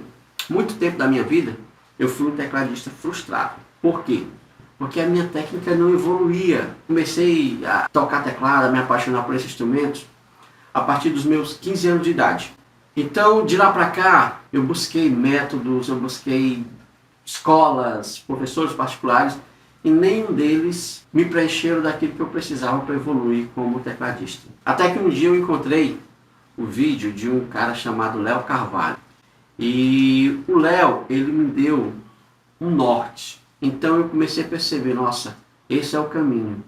muito tempo da minha vida, eu fui um tecladista frustrado. Por quê? Porque a minha técnica não evoluía. Comecei a tocar teclado, a me apaixonar por esses instrumentos a partir dos meus 15 anos de idade. Então, de lá para cá, eu busquei métodos, eu busquei escolas, professores particulares, e nenhum deles me preencheram daquilo que eu precisava para evoluir como tecladista. Até que um dia eu encontrei o vídeo de um cara chamado Léo Carvalho. E o Léo, ele me deu um norte. Então eu comecei a perceber, nossa, esse é o caminho.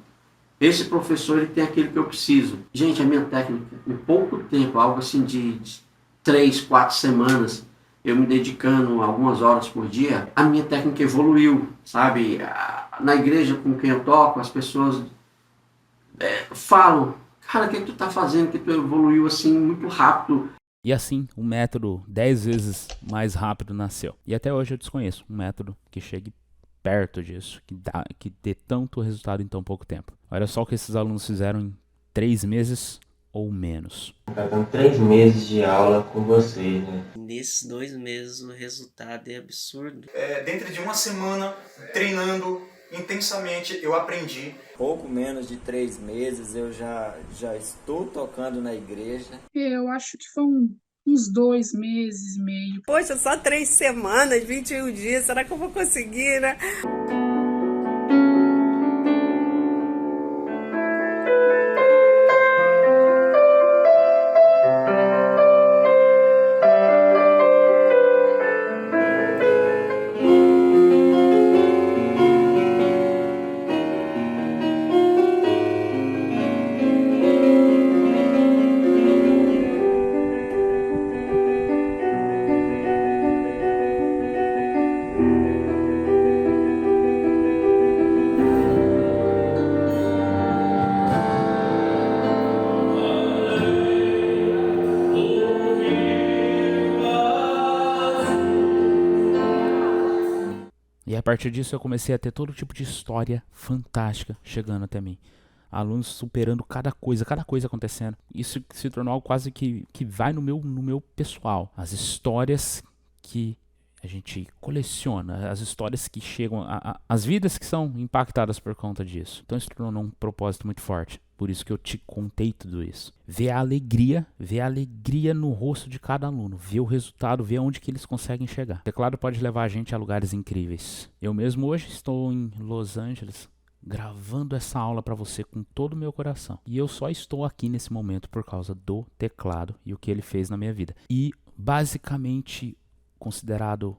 Esse professor, ele tem aquilo que eu preciso. Gente, a minha técnica, em pouco tempo, algo assim de 3, 4 semanas, eu me dedicando algumas horas por dia, a minha técnica evoluiu, sabe? Na igreja com quem eu toco, as pessoas falam, cara, o que tu tá fazendo que tu evoluiu assim muito rápido? E assim, um método 10 vezes mais rápido nasceu. E até hoje eu desconheço um método que chegue perto disso, que dê tanto resultado em tão pouco tempo. Olha só o que esses alunos fizeram em 3 meses ou menos. Tá dando 3 meses de aula com vocês, né? Nesses 2 meses o resultado é absurdo. Dentro de uma semana, treinando intensamente, eu aprendi. Pouco menos de 3 meses eu já estou tocando na igreja. Eu acho que foi uns 2 meses e meio. Poxa, só 3 semanas, 21 dias, será que eu vou conseguir, né? E a partir disso eu comecei a ter todo tipo de história fantástica chegando até mim. Alunos superando cada coisa acontecendo. Isso se tornou algo quase que vai no meu pessoal. As histórias que a gente coleciona, as histórias que chegam, as vidas que são impactadas por conta disso. Então isso tornou um propósito muito forte. Por isso que eu te contei tudo isso. Ver a alegria no rosto de cada aluno. Ver o resultado, ver aonde que eles conseguem chegar. O teclado pode levar a gente a lugares incríveis. Eu mesmo hoje estou em Los Angeles gravando essa aula para você com todo o meu coração. E eu só estou aqui nesse momento por causa do teclado e o que ele fez na minha vida. E basicamente considerado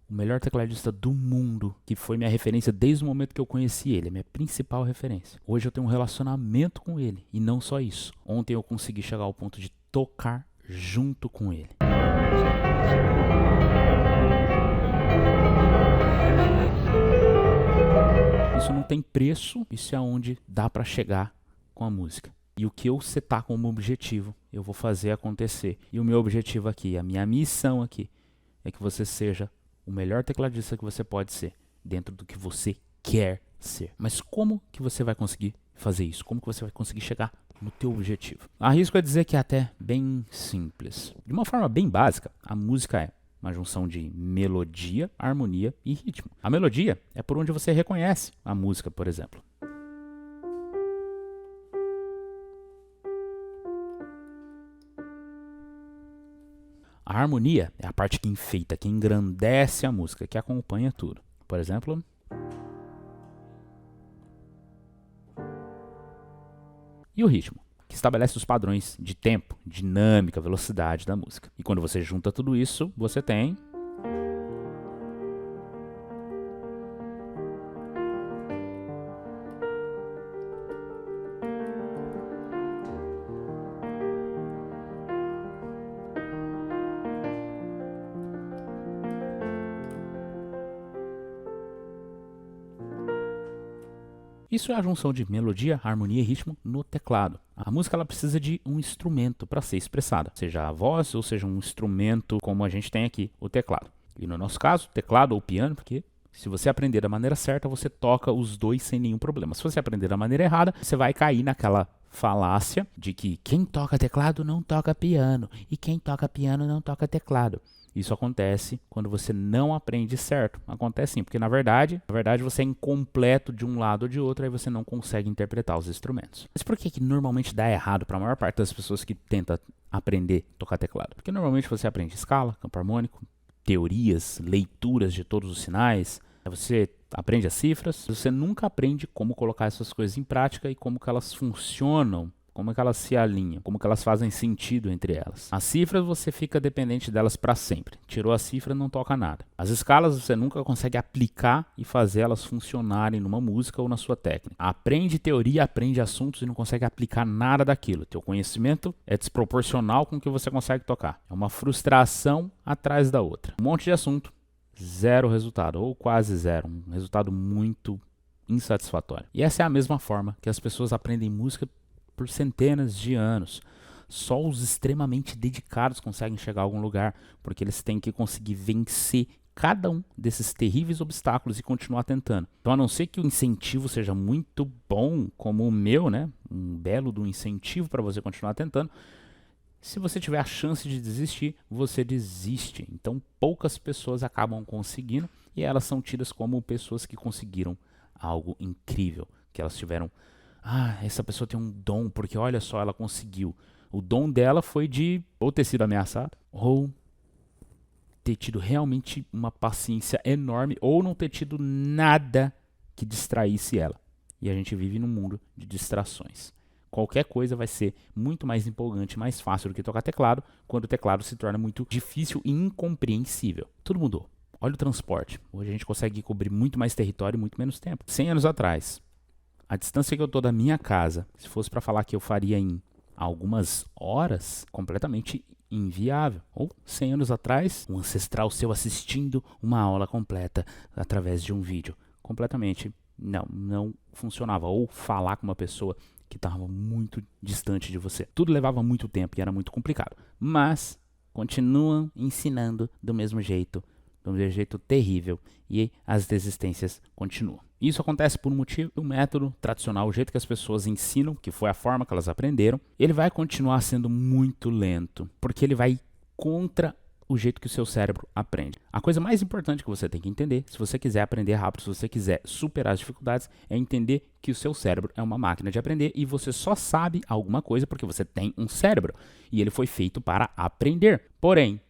o melhor tecladista do mundo, que foi minha referência desde o momento que eu conheci ele, a minha principal referência. Hoje eu tenho um relacionamento com ele, e não só isso. Ontem eu consegui chegar ao ponto de tocar junto com ele. Isso não tem preço, isso é onde dá para chegar com a música. E o que eu setar como objetivo, eu vou fazer acontecer. E o meu objetivo aqui, a minha missão aqui, é que você seja o melhor tecladista que você pode ser, dentro do que você quer ser. Mas como que você vai conseguir fazer isso? Como que você vai conseguir chegar no teu objetivo? Arrisco a dizer que é até bem simples. De uma forma bem básica, a música é uma junção de melodia, harmonia e ritmo. A melodia é por onde você reconhece a música, por exemplo. A harmonia é a parte que enfeita, que engrandece a música, que acompanha tudo. Por exemplo, e o ritmo, que estabelece os padrões de tempo, dinâmica, velocidade da música. E quando você junta tudo isso, você tem isso é a junção de melodia, harmonia e ritmo no teclado. A música ela precisa de um instrumento para ser expressada, seja a voz ou seja um instrumento como a gente tem aqui, o teclado. E no nosso caso, teclado ou piano, porque se você aprender da maneira certa, você toca os dois sem nenhum problema. Se você aprender da maneira errada, você vai cair naquela falácia de que quem toca teclado não toca piano e quem toca piano não toca teclado. Isso acontece quando você não aprende certo. Acontece sim, porque na verdade você é incompleto de um lado ou de outro, aí você não consegue interpretar os instrumentos. Mas por que normalmente dá errado para a maior parte das pessoas que tenta aprender a tocar teclado? Porque normalmente você aprende escala, campo harmônico, teorias, leituras de todos os sinais, você aprende as cifras, você nunca aprende como colocar essas coisas em prática e como que elas funcionam como é que elas se alinham, como que elas fazem sentido entre elas. As cifras você fica dependente delas para sempre. Tirou a cifra, não toca nada. As escalas você nunca consegue aplicar e fazer elas funcionarem numa música ou na sua técnica. Aprende teoria, aprende assuntos e não consegue aplicar nada daquilo. Teu conhecimento é desproporcional com o que você consegue tocar. É uma frustração atrás da outra. Um monte de assunto, zero resultado, ou quase zero. Um resultado muito insatisfatório. E essa é a mesma forma que as pessoas aprendem música por centenas de anos. Só os extremamente dedicados conseguem chegar a algum lugar, porque eles têm que conseguir vencer cada um desses terríveis obstáculos e continuar tentando. Então, a não ser que o incentivo seja muito bom, como o meu, né? Um belo do incentivo para você continuar tentando. Se você tiver a chance de desistir, você desiste. Então, poucas pessoas acabam conseguindo e elas são tidas como pessoas que conseguiram algo incrível, que elas tiveram, essa pessoa tem um dom, porque olha só, ela conseguiu. O dom dela foi de ou ter sido ameaçada, ou ter tido realmente uma paciência enorme, ou não ter tido nada que distraísse ela. E a gente vive num mundo de distrações. Qualquer coisa vai ser muito mais empolgante, mais fácil do que tocar teclado, quando o teclado se torna muito difícil e incompreensível. Tudo mudou. Olha o transporte. Hoje a gente consegue cobrir muito mais território em muito menos tempo. 100 anos atrás, a distância que eu tô da minha casa, se fosse para falar que eu faria em algumas horas, completamente inviável. Ou 100 anos atrás, um ancestral seu assistindo uma aula completa através de um vídeo. Completamente não funcionava. Ou falar com uma pessoa que estava muito distante de você. Tudo levava muito tempo e era muito complicado. Mas continuam ensinando do mesmo jeito terrível, e as desistências continuam. Isso acontece por um motivo. O método tradicional, o jeito que as pessoas ensinam, que foi a forma que elas aprenderam, ele vai continuar sendo muito lento, porque ele vai contra o jeito que o seu cérebro aprende. A coisa mais importante que você tem que entender, se você quiser aprender rápido, se você quiser superar as dificuldades, é entender que o seu cérebro é uma máquina de aprender e você só sabe alguma coisa porque você tem um cérebro e ele foi feito para aprender. Porém,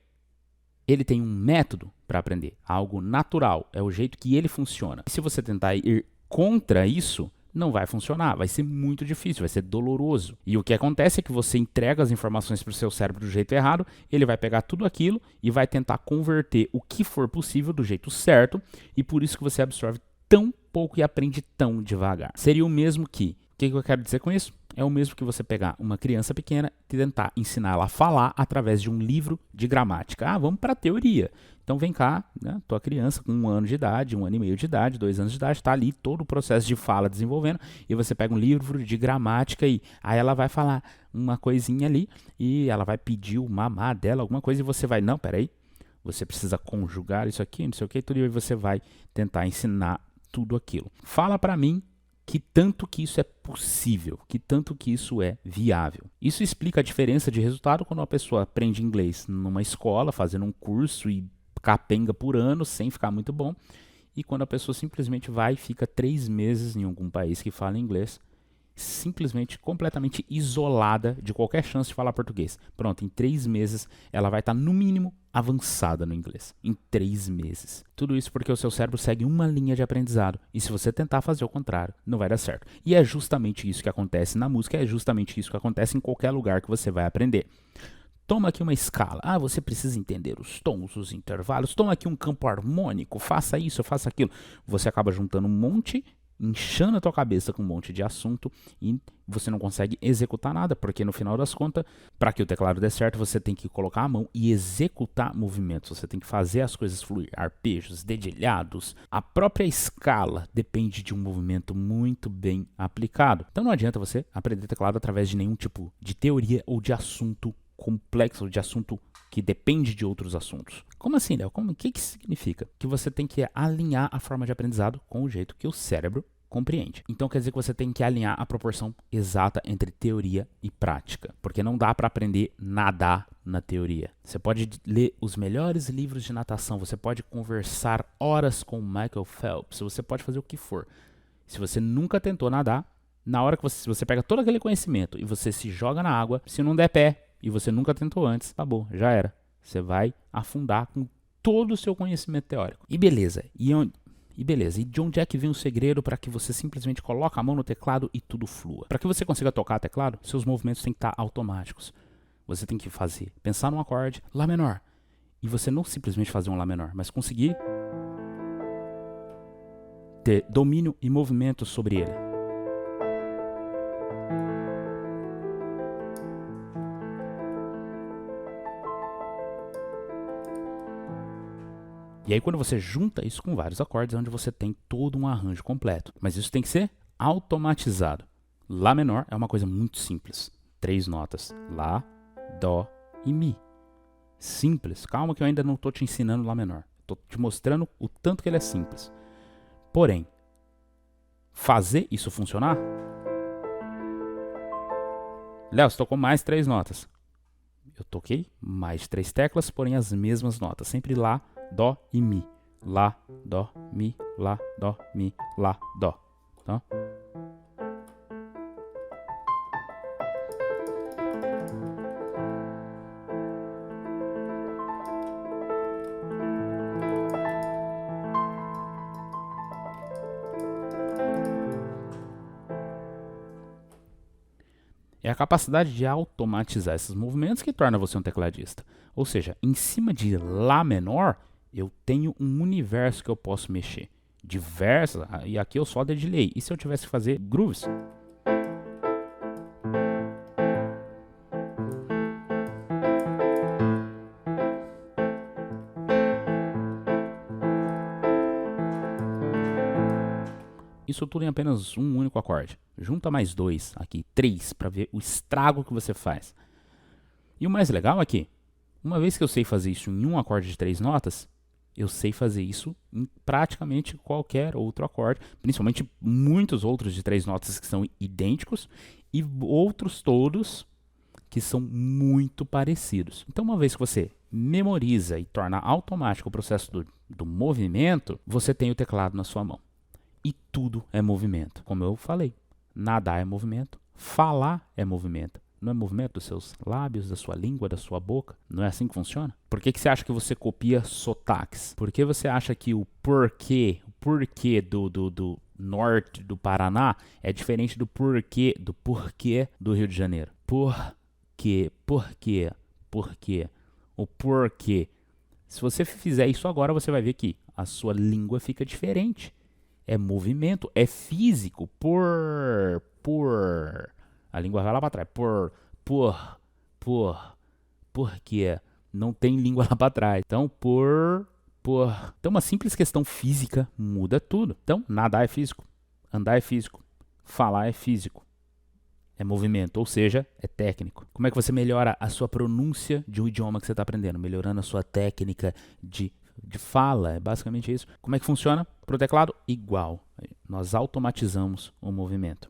ele tem um método para aprender, algo natural, é o jeito que ele funciona. E se você tentar ir contra isso, não vai funcionar, vai ser muito difícil, vai ser doloroso. E o que acontece é que você entrega as informações para o seu cérebro do jeito errado, ele vai pegar tudo aquilo e vai tentar converter o que for possível do jeito certo, e por isso que você absorve tão pouco e aprende tão devagar. Seria o mesmo que, o que eu quero dizer com isso? É o mesmo que você pegar uma criança pequena e tentar ensinar ela a falar através de um livro de gramática. Vamos para a teoria. Então vem cá, né? Tua criança com 1 ano de idade, 1 ano e meio de idade, 2 anos de idade, está ali todo o processo de fala desenvolvendo, e você pega um livro de gramática e aí ela vai falar uma coisinha ali e ela vai pedir o mamá dela, alguma coisa, e você vai, não, peraí, você precisa conjugar isso aqui, não sei o que, tudo, e você vai tentar ensinar tudo aquilo. Fala para mim que tanto que isso é possível, que tanto que isso é viável. Isso explica a diferença de resultado quando uma pessoa aprende inglês numa escola, fazendo um curso e capenga por ano, sem ficar muito bom, e quando a pessoa simplesmente vai e fica 3 meses em algum país que fala inglês, simplesmente completamente isolada de qualquer chance de falar português. Pronto, em 3 meses ela vai estar no mínimo avançada no inglês. Em 3 meses. Tudo isso porque o seu cérebro segue uma linha de aprendizado. E se você tentar fazer o contrário, não vai dar certo. E é justamente isso que acontece na música, é justamente isso que acontece em qualquer lugar que você vai aprender. Toma aqui uma escala. Você precisa entender os tons, os intervalos. Toma aqui um campo harmônico. Faça isso, faça aquilo. Você acaba juntando um monte, inchando a tua cabeça com um monte de assunto e você não consegue executar nada, porque no final das contas, para que o teclado dê certo, você tem que colocar a mão e executar movimentos, você tem que fazer as coisas fluir, arpejos, dedilhados. A própria escala depende de um movimento muito bem aplicado. Então não adianta você aprender teclado através de nenhum tipo de teoria ou de assunto complexo, ou de assunto que depende de outros assuntos. Como assim, Léo? O que significa? Que você tem que alinhar a forma de aprendizado com o jeito que o cérebro compreende. Então quer dizer que você tem que alinhar a proporção exata entre teoria e prática, porque não dá para aprender nadar na teoria. Você pode ler os melhores livros de natação, você pode conversar horas com Michael Phelps, você pode fazer o que for. Se você nunca tentou nadar, na hora que você pega todo aquele conhecimento e você se joga na água, se não der pé e você nunca tentou antes, acabou, já era. Você vai afundar com todo o seu conhecimento teórico. E beleza, e E beleza, e de onde é que vem o segredo para que você simplesmente coloque a mão no teclado e tudo flua? Para que você consiga tocar teclado, seus movimentos têm que estar automáticos. Você tem que pensar num acorde Lá menor. E você não simplesmente fazer um Lá menor, mas conseguir ter domínio e movimento sobre ele. E aí quando você junta isso com vários acordes, é onde você tem todo um arranjo completo. Mas isso tem que ser automatizado. Lá menor é uma coisa muito simples. 3 notas. Lá, Dó e Mi. Simples. Calma que eu ainda não estou te ensinando Lá menor. Estou te mostrando o tanto que ele é simples. Porém, fazer isso funcionar... Léo, você tocou mais 3 notas. Eu toquei mais 3 teclas, porém as mesmas notas. Sempre Lá, Dó e Mi. Lá, Dó, Mi, Lá, Dó, Mi, Lá, Dó. Tá? É a capacidade de automatizar esses movimentos que torna você um tecladista. Ou seja, em cima de Lá menor, eu tenho um universo que eu posso mexer. Diversas, e aqui eu só dedilhei. E se eu tivesse que fazer grooves? Isso tudo em apenas um único acorde. Junta mais 2 aqui, 3, para ver o estrago que você faz. E o mais legal é que, uma vez que eu sei fazer isso em um acorde de 3 notas, eu sei fazer isso em praticamente qualquer outro acorde, principalmente muitos outros de 3 notas que são idênticos e outros todos que são muito parecidos. Então, uma vez que você memoriza e torna automático o processo do movimento, você tem o teclado na sua mão. E tudo é movimento. Como eu falei, nadar é movimento, falar é movimento. Não é movimento dos seus lábios, da sua língua, da sua boca? Não é assim que funciona? Por que você acha que você copia sotaques? Por que você acha que o porquê do norte do Paraná é diferente do porquê do Rio de Janeiro? Porquê. O porquê. Se você fizer isso agora, você vai ver que a sua língua fica diferente. É movimento, é físico. A língua vai lá para trás. Porque não tem língua lá para trás. Então, Então, uma simples questão física muda tudo. Então, nadar é físico, andar é físico, falar é físico. É movimento, ou seja, é técnico. Como é que você melhora a sua pronúncia de um idioma que você está aprendendo? Melhorando a sua técnica de fala, é basicamente isso. Como é que funciona para o teclado? Igual. Nós automatizamos o movimento.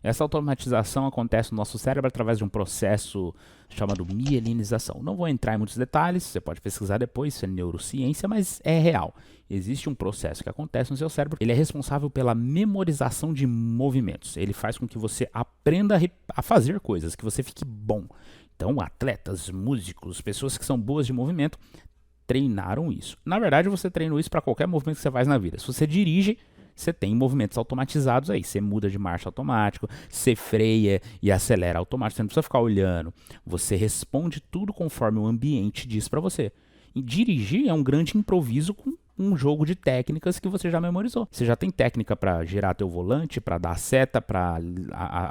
Essa automatização acontece no nosso cérebro através de um processo chamado mielinização. Não vou entrar em muitos detalhes, você pode pesquisar depois, isso é neurociência, mas é real. Existe um processo que acontece no seu cérebro, ele é responsável pela memorização de movimentos. Ele faz com que você aprenda a fazer coisas, que você fique bom. Então, atletas, músicos, pessoas que são boas de movimento, treinaram isso. Na verdade, você treinou isso para qualquer movimento que você faz na vida. Se você dirige, você tem movimentos automatizados aí. Você muda de marcha automático, você freia e acelera automático. Você não precisa ficar olhando. Você responde tudo conforme o ambiente diz para você. E dirigir é um grande improviso com um jogo de técnicas que você já memorizou. Você já tem técnica para girar teu volante, para dar seta, para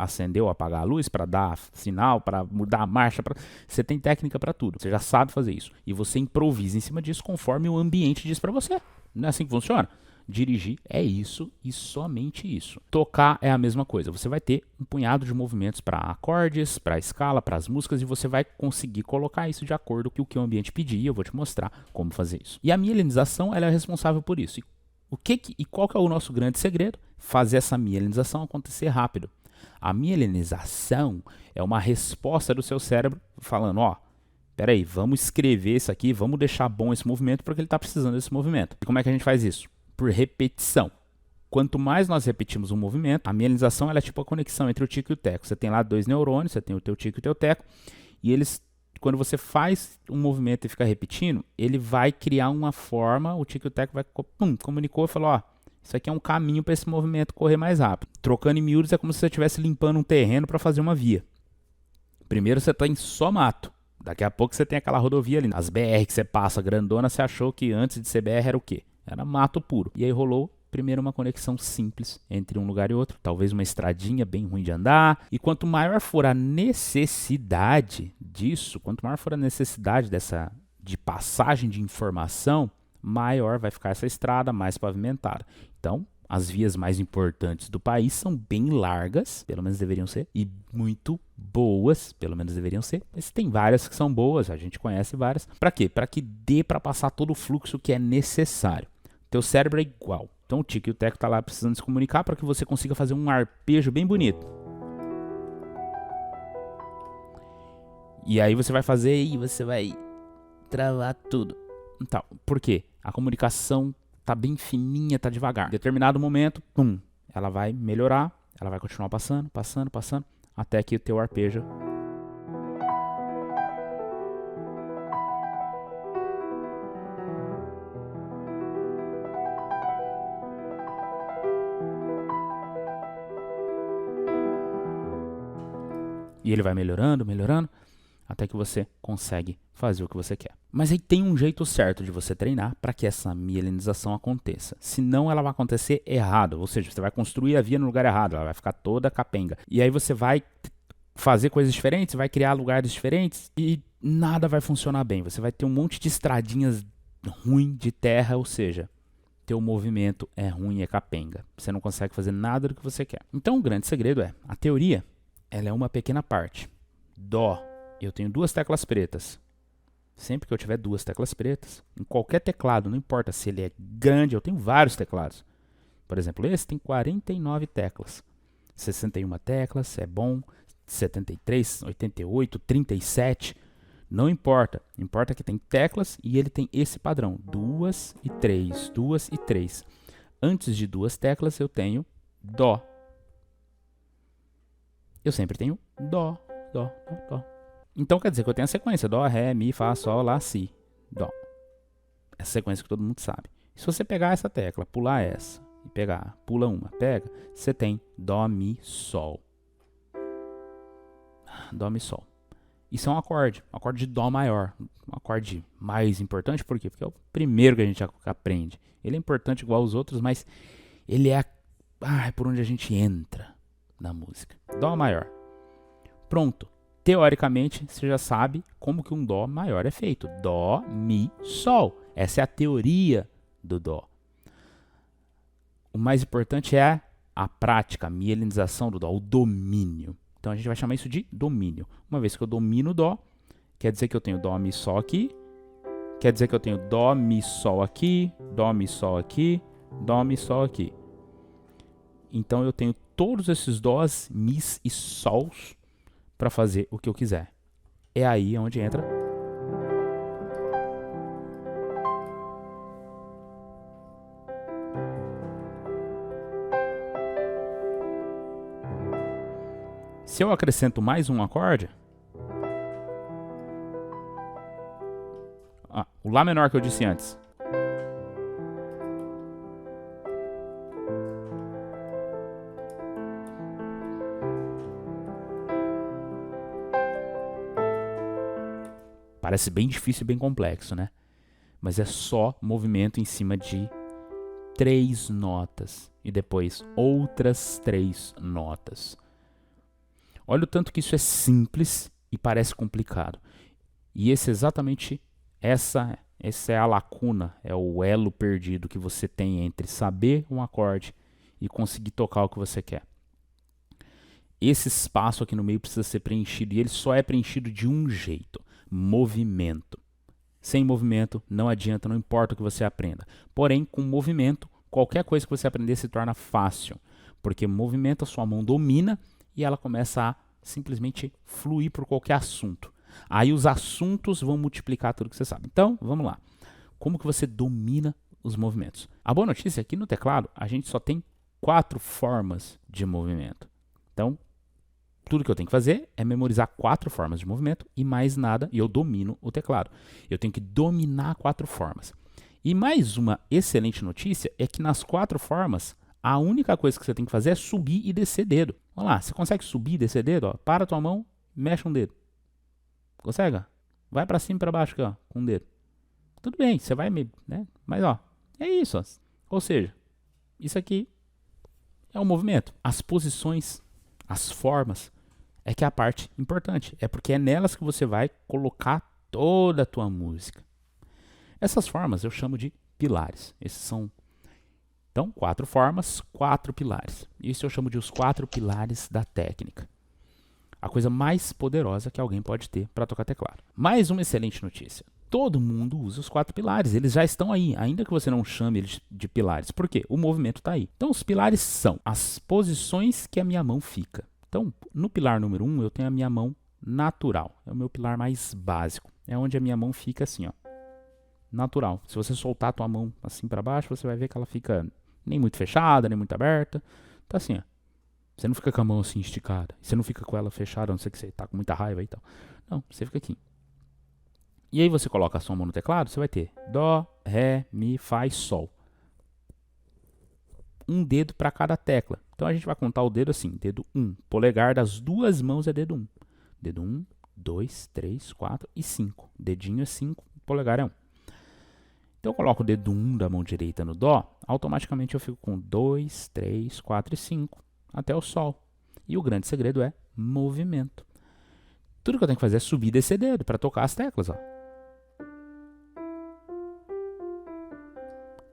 acender ou apagar a luz, para dar sinal, para mudar a marcha. Você tem técnica para tudo. Você já sabe fazer isso. E você improvisa em cima disso conforme o ambiente diz para você. Não é assim que funciona? Dirigir é isso e somente isso. Tocar é a mesma coisa. Você vai ter um punhado de movimentos para acordes, para escala, para as músicas, e você vai conseguir colocar isso de acordo com o que o ambiente pedir, e eu vou te mostrar como fazer isso. E a mielinização, ela é responsável por isso. E qual que é o nosso grande segredo? Fazer essa mielinização acontecer rápido. A mielinização é uma resposta do seu cérebro falando, ó, peraí, vamos escrever isso aqui, vamos deixar bom esse movimento porque ele está precisando desse movimento. E como é que a gente faz isso? Por repetição. Quanto mais nós repetimos um movimento, a mielinização ela é tipo a conexão entre o tico e o teco. Você tem lá 2 neurônios, você tem o teu tico e o teu teco, e eles, quando você faz um movimento e fica repetindo, ele vai criar uma forma, o tico e o teco vai, comunicou e falou, ó, isso aqui é um caminho para esse movimento correr mais rápido. Trocando em miúdos é como se você estivesse limpando um terreno para fazer uma via. Primeiro você está em só mato. Daqui a pouco você tem aquela rodovia ali. As BR que você passa grandona, você achou que antes de ser BR era o quê? Era mato puro. E aí rolou primeiro uma conexão simples entre um lugar e outro. Talvez uma estradinha bem ruim de andar. E quanto maior for a necessidade disso, quanto maior for a necessidade de passagem de informação, maior vai ficar essa estrada, mais pavimentada. Então, as vias mais importantes do país são bem largas, pelo menos deveriam ser, e muito boas, pelo menos deveriam ser. Mas tem várias que são boas, a gente conhece várias. Para quê? Para que dê para passar todo o fluxo que é necessário. Teu cérebro é igual. Então o tico e o teco tá lá precisando se comunicar para que você consiga fazer um arpejo bem bonito. E aí você vai fazer e você vai travar tudo. Então, por quê? A comunicação tá bem fininha, tá devagar. Em determinado momento, ela vai melhorar, ela vai continuar passando, até que o teu arpejo e ele vai melhorando, até que você consegue fazer o que você quer. Mas aí tem um jeito certo de você treinar para que essa mielinização aconteça. Senão ela vai acontecer errado, ou seja, você vai construir a via no lugar errado, ela vai ficar toda capenga. E aí você vai fazer coisas diferentes, vai criar lugares diferentes e nada vai funcionar bem. Você vai ter um monte de estradinhas ruins de terra, ou seja, teu movimento é ruim, é capenga. Você não consegue fazer nada do que você quer. Então o grande segredo é, a teoria, ela é uma pequena parte. Dó. Eu tenho 2 teclas pretas. Sempre que eu tiver 2 teclas pretas, em qualquer teclado, não importa se ele é grande, eu tenho vários teclados. Por exemplo, esse tem 49 teclas. 61 teclas, é bom. 73, 88, 37, não importa. Importa que tem teclas e ele tem esse padrão. 2 e 3, 2 e 3. Antes de 2 teclas eu tenho Dó. Eu sempre tenho Dó, Dó, Dó, Dó. Então quer dizer que eu tenho a sequência Dó, Ré, Mi, Fá, Sol, Lá, Si, Dó. Essa sequência que todo mundo sabe. Se você pegar essa tecla, pular essa e pegar, pula uma, pega, você tem Dó, Mi, Sol. Dó, Mi, Sol. Isso é um acorde de Dó maior, um acorde mais importante, por quê? Porque é o primeiro que a gente aprende. Ele é importante igual aos outros, mas ele é por onde a gente entra na música. Dó maior. Pronto. Teoricamente, você já sabe como que um Dó maior é feito. Dó, Mi, Sol. Essa é a teoria do Dó. O mais importante é a prática, a mielinização do Dó, o domínio. Então a gente vai chamar isso de domínio. Uma vez que eu domino o Dó, quer dizer que eu tenho Dó, Mi, Sol aqui. Quer dizer que eu tenho Dó, Mi, Sol aqui. Dó, Mi, Sol aqui. Dó, Mi, Sol aqui. Então eu tenho todos esses Dós, Mis e Sols para fazer o que eu quiser. É aí onde entra se eu acrescento mais um acorde, o Lá menor que eu disse antes, parece bem difícil e bem complexo, né? Mas é só movimento em cima de 3 notas e depois outras 3 notas. Olha o tanto que isso é simples e parece complicado. E essa é a lacuna, é o elo perdido que você tem entre saber um acorde e conseguir tocar o que você quer. Esse espaço aqui no meio precisa ser preenchido e ele só é preenchido de um jeito: movimento. Sem movimento não adianta, não importa o que você aprenda. Porém, com movimento, qualquer coisa que você aprender se torna fácil, porque movimento a sua mão domina e ela começa a simplesmente fluir por qualquer assunto. Aí os assuntos vão multiplicar tudo que você sabe. Então, vamos lá. Como que você domina os movimentos? A boa notícia é que no teclado a gente só tem 4 formas de movimento. Então, Tudo que eu tenho que fazer é memorizar 4 formas de movimento e mais nada, e eu domino o teclado. Eu tenho que dominar 4 formas. E mais uma excelente notícia é que nas 4 formas, a única coisa que você tem que fazer é subir e descer dedo. Olha lá, você consegue subir e descer dedo? Ó, para a tua mão, mexe um dedo. Consegue? Vai para cima e para baixo aqui, ó, com o dedo. Tudo bem, você vai, né? Mas ó, é isso. Ó. Ou seja, isso aqui é um movimento. As posições, as formas, é que é a parte importante. É porque é nelas que você vai colocar toda a tua música. Essas formas eu chamo de pilares. Esses são, então, 4 formas, 4 pilares. Isso eu chamo de os 4 pilares da técnica. A coisa mais poderosa que alguém pode ter para tocar teclado. Mais uma excelente notícia. Todo mundo usa os 4 pilares, eles já estão aí, ainda que você não chame eles de pilares. Por quê? O movimento está aí. Então, os pilares são as posições que a minha mão fica. Então, no pilar número 1, eu tenho a minha mão natural. É o meu pilar mais básico. É onde a minha mão fica assim, ó. Natural. Se você soltar a tua mão assim para baixo, você vai ver que ela fica nem muito fechada, nem muito aberta. Tá assim, ó. Você não fica com a mão assim esticada. Você não fica com ela fechada, a não ser que você tá com muita raiva e tal. Não, você fica aqui. E aí você coloca a sua mão no teclado, você vai ter Dó, Ré, Mi, Fá e Sol. Um dedo para cada tecla. Então a gente vai contar o dedo assim, dedo 1. Polegar das 2 mãos é dedo 1. Dedo 1, 2, 3, 4 e 5. Dedinho é 5, polegar é 1. Então eu coloco o dedo 1 da mão direita no Dó, automaticamente eu fico com 2, 3, 4 e 5, até o Sol. E o grande segredo é movimento. Tudo que eu tenho que fazer é subir e descer dedo para tocar as teclas, ó.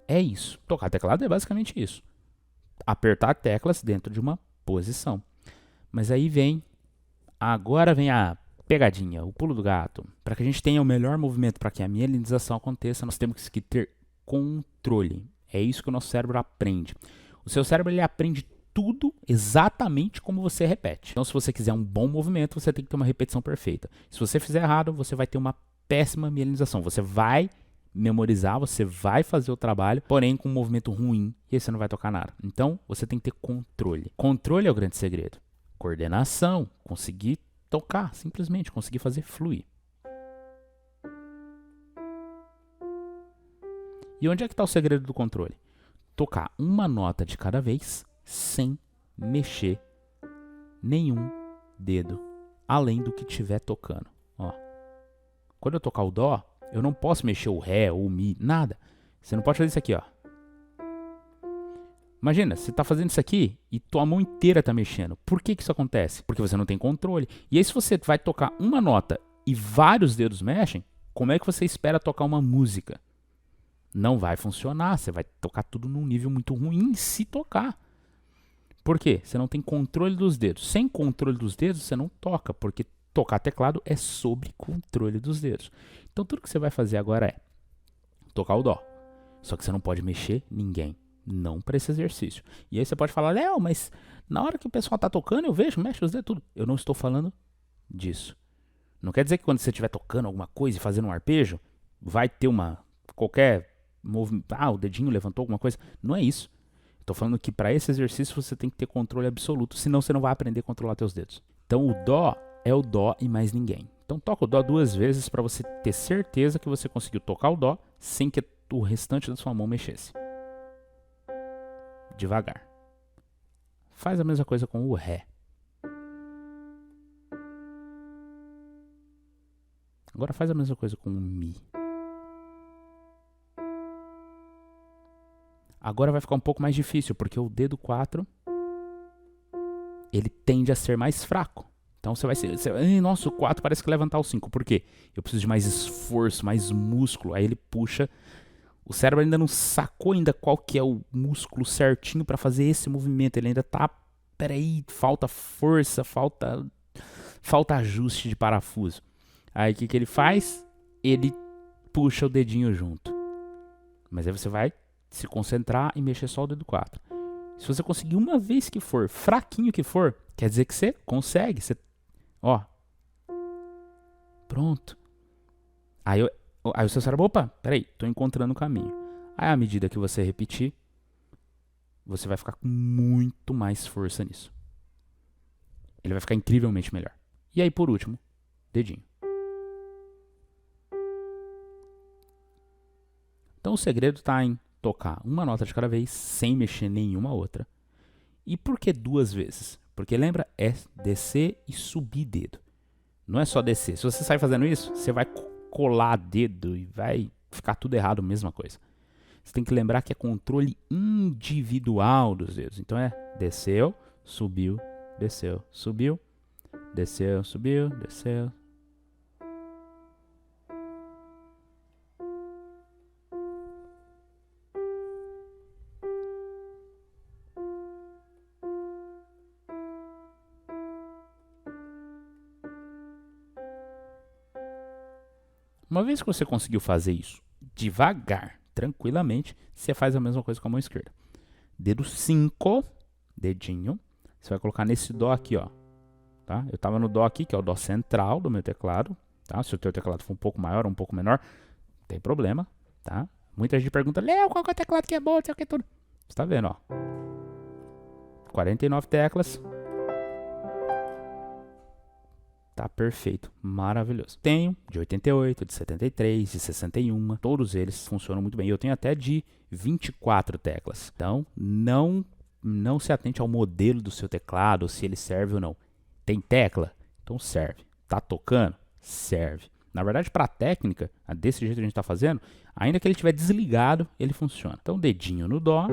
É isso. Tocar teclado é basicamente isso. Apertar teclas dentro de uma posição. Mas aí agora vem a pegadinha, o pulo do gato. Para que a gente tenha o melhor movimento, para que a mielinização aconteça, nós temos que ter controle. É isso que o nosso cérebro aprende. O seu cérebro ele aprende tudo exatamente como você repete. Então, se você quiser um bom movimento, você tem que ter uma repetição perfeita. Se você fizer errado, você vai ter uma péssima mielinização. Você vai memorizar, você vai fazer o trabalho, porém com um movimento ruim, e aí você não vai tocar nada. Então, você tem que ter controle. Controle é o grande segredo. Coordenação, conseguir tocar, simplesmente, conseguir fazer fluir. E onde é que está o segredo do controle? Tocar uma nota de cada vez, sem mexer nenhum dedo, além do que estiver tocando. Ó. Quando eu tocar o Dó, eu não posso mexer o Ré ou o Mi, nada. Você não pode fazer isso aqui, ó. Imagina, você está fazendo isso aqui e tua mão inteira está mexendo. Por que isso acontece? Porque você não tem controle. E aí se você vai tocar uma nota e vários dedos mexem, como é que você espera tocar uma música? Não vai funcionar, você vai tocar tudo num nível muito ruim se tocar. Por quê? Você não tem controle dos dedos. Sem controle dos dedos, você não toca, porque tocar teclado é sobre controle dos dedos. Então tudo que você vai fazer agora é tocar o Dó. Só que você não pode mexer ninguém. Não para esse exercício. E aí você pode falar, Léo, mas na hora que o pessoal está tocando, eu vejo, mexe os dedos, tudo. Eu não estou falando disso. Não quer dizer que quando você estiver tocando alguma coisa e fazendo um arpejo, vai ter qualquer movimento. Ah, o dedinho levantou alguma coisa. Não é isso. Estou falando que para esse exercício você tem que ter controle absoluto, senão você não vai aprender a controlar seus dedos. Então o Dó é o Dó e mais ninguém. Então toca o Dó 2 vezes para você ter certeza que você conseguiu tocar o Dó sem que o restante da sua mão mexesse. Devagar. Faz a mesma coisa com o Ré. Agora faz a mesma coisa com o Mi. Agora vai ficar um pouco mais difícil, porque o dedo 4 ele tende a ser mais fraco. Então você vai ser... nossa, o 4 parece que levantar o 5. Por quê? Eu preciso de mais esforço, mais músculo. Aí ele puxa... O cérebro ainda não sacou ainda qual que é o músculo certinho para fazer esse movimento. Ele ainda tá... Peraí, falta força, falta ajuste de parafuso. Aí o que ele faz? Ele puxa o dedinho junto. Mas aí você vai se concentrar e mexer só o dedo 4. Se você conseguir uma vez que for, fraquinho que for, quer dizer que você consegue. Ó. Pronto. Aí o seu cérebro, opa, peraí, tô encontrando o caminho. Aí à medida que você repetir, você vai ficar com muito mais força nisso. ele vai ficar incrivelmente melhor. E aí, por último, dedinho. Então o segredo está em tocar uma nota de cada vez, sem mexer nenhuma outra. E por que 2 vezes? Porque lembra, é descer e subir dedo. Não é só descer. Se você sair fazendo isso, você vai colar dedo e vai ficar tudo errado, mesma coisa. Você tem que lembrar que é controle individual dos dedos. Então é desceu, subiu, desceu, subiu, desceu, subiu, desceu. Uma vez que você conseguiu fazer isso devagar, tranquilamente, você faz a mesma coisa com a mão esquerda. Dedo 5, dedinho, você vai colocar nesse dó aqui, ó. Tá? Eu estava no dó aqui, que é o dó central do meu teclado. Tá? Se o teu teclado for um pouco maior ou um pouco menor, não tem problema. Tá? Muita gente pergunta, Léo, qual que é o teclado que é bom, não sei o que tudo. Você tá vendo, ó. 49 teclas. Tá perfeito, maravilhoso. Tenho de 88, de 73, de 61, todos eles funcionam muito bem. Eu tenho até de 24 teclas. Então, não se atente ao modelo do seu teclado, se ele serve ou não. Tem tecla? Então serve. Tá tocando? Serve. Na verdade, para a técnica, desse jeito que a gente está fazendo, ainda que ele estiver desligado, ele funciona. Então, dedinho no dó.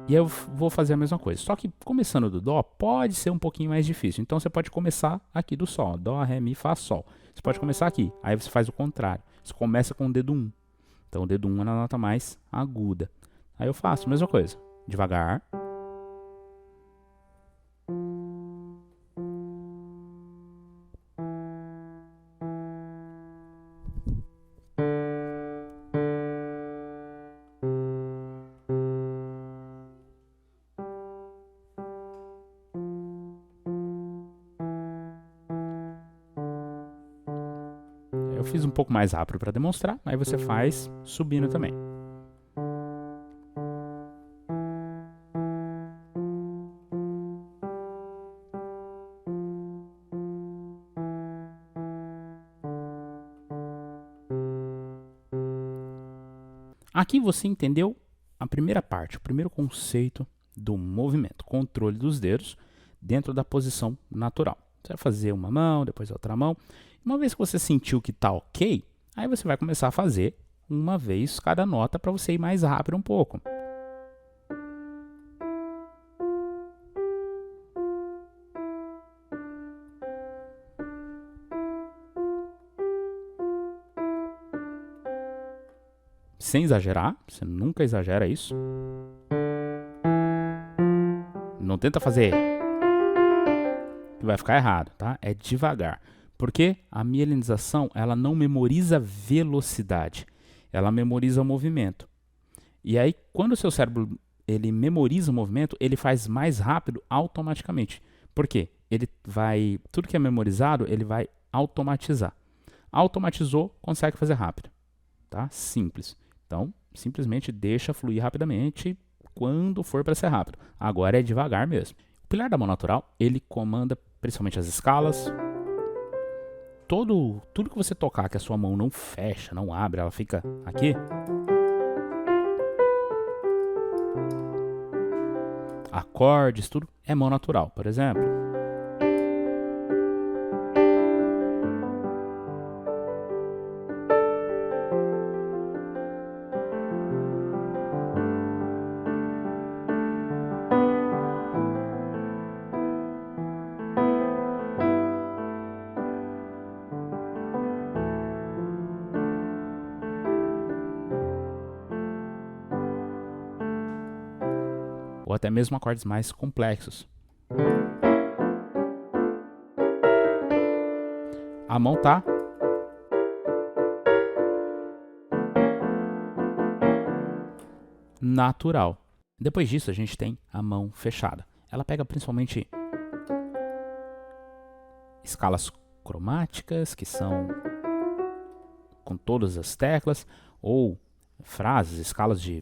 E aí eu vou fazer a mesma coisa. Só que começando do dó pode ser um pouquinho mais difícil. Então você pode começar aqui do sol. Dó, ré, mi, fá, sol. Você pode começar aqui. Aí você faz o contrário. Você começa com o dedo 1. Então o dedo 1 é na nota mais aguda. Aí eu faço a mesma coisa. Devagar. Eu fiz um pouco mais rápido para demonstrar, aí você faz subindo também. Aqui você entendeu a primeira parte, o primeiro conceito do movimento, controle dos dedos dentro da posição natural. Você vai fazer uma mão, depois outra mão. Uma vez que você sentiu que está ok, aí você vai começar a fazer uma vez cada nota para você ir mais rápido um pouco. Sem exagerar, você nunca exagera isso. Não tenta fazer que vai ficar errado, tá? É devagar. Porque a mielinização, ela não memoriza velocidade, ela memoriza o movimento. E aí, quando o seu cérebro ele memoriza o movimento, ele faz mais rápido automaticamente. Por quê? Tudo que é memorizado, ele vai automatizar. Automatizou, consegue fazer rápido. Tá? Simples. Então, simplesmente deixa fluir rapidamente quando for para ser rápido. Agora é devagar mesmo. O pilar da mão natural, ele comanda principalmente as escalas. Tudo que você tocar que a sua mão não fecha, não abre, ela fica aqui. Acordes, tudo é mão natural, por exemplo. Ou até mesmo acordes mais complexos. A mão tá natural. Depois disso a gente tem a mão fechada. Ela pega principalmente escalas cromáticas, que são com todas as teclas, ou frases, escalas de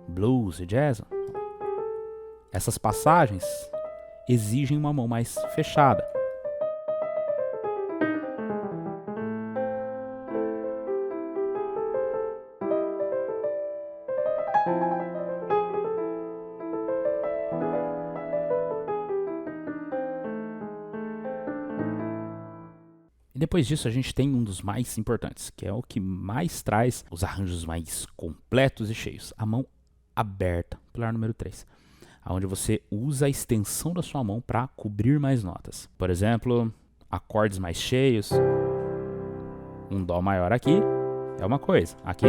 blues e jazz. Essas passagens exigem uma mão mais fechada. E depois disso a gente tem um dos mais importantes, que é o que mais traz os arranjos mais completos e cheios. A mão aberta, pilar número 3. Onde você usa a extensão da sua mão para cobrir mais notas. Por exemplo, acordes mais cheios. Um dó maior aqui é uma coisa, aqui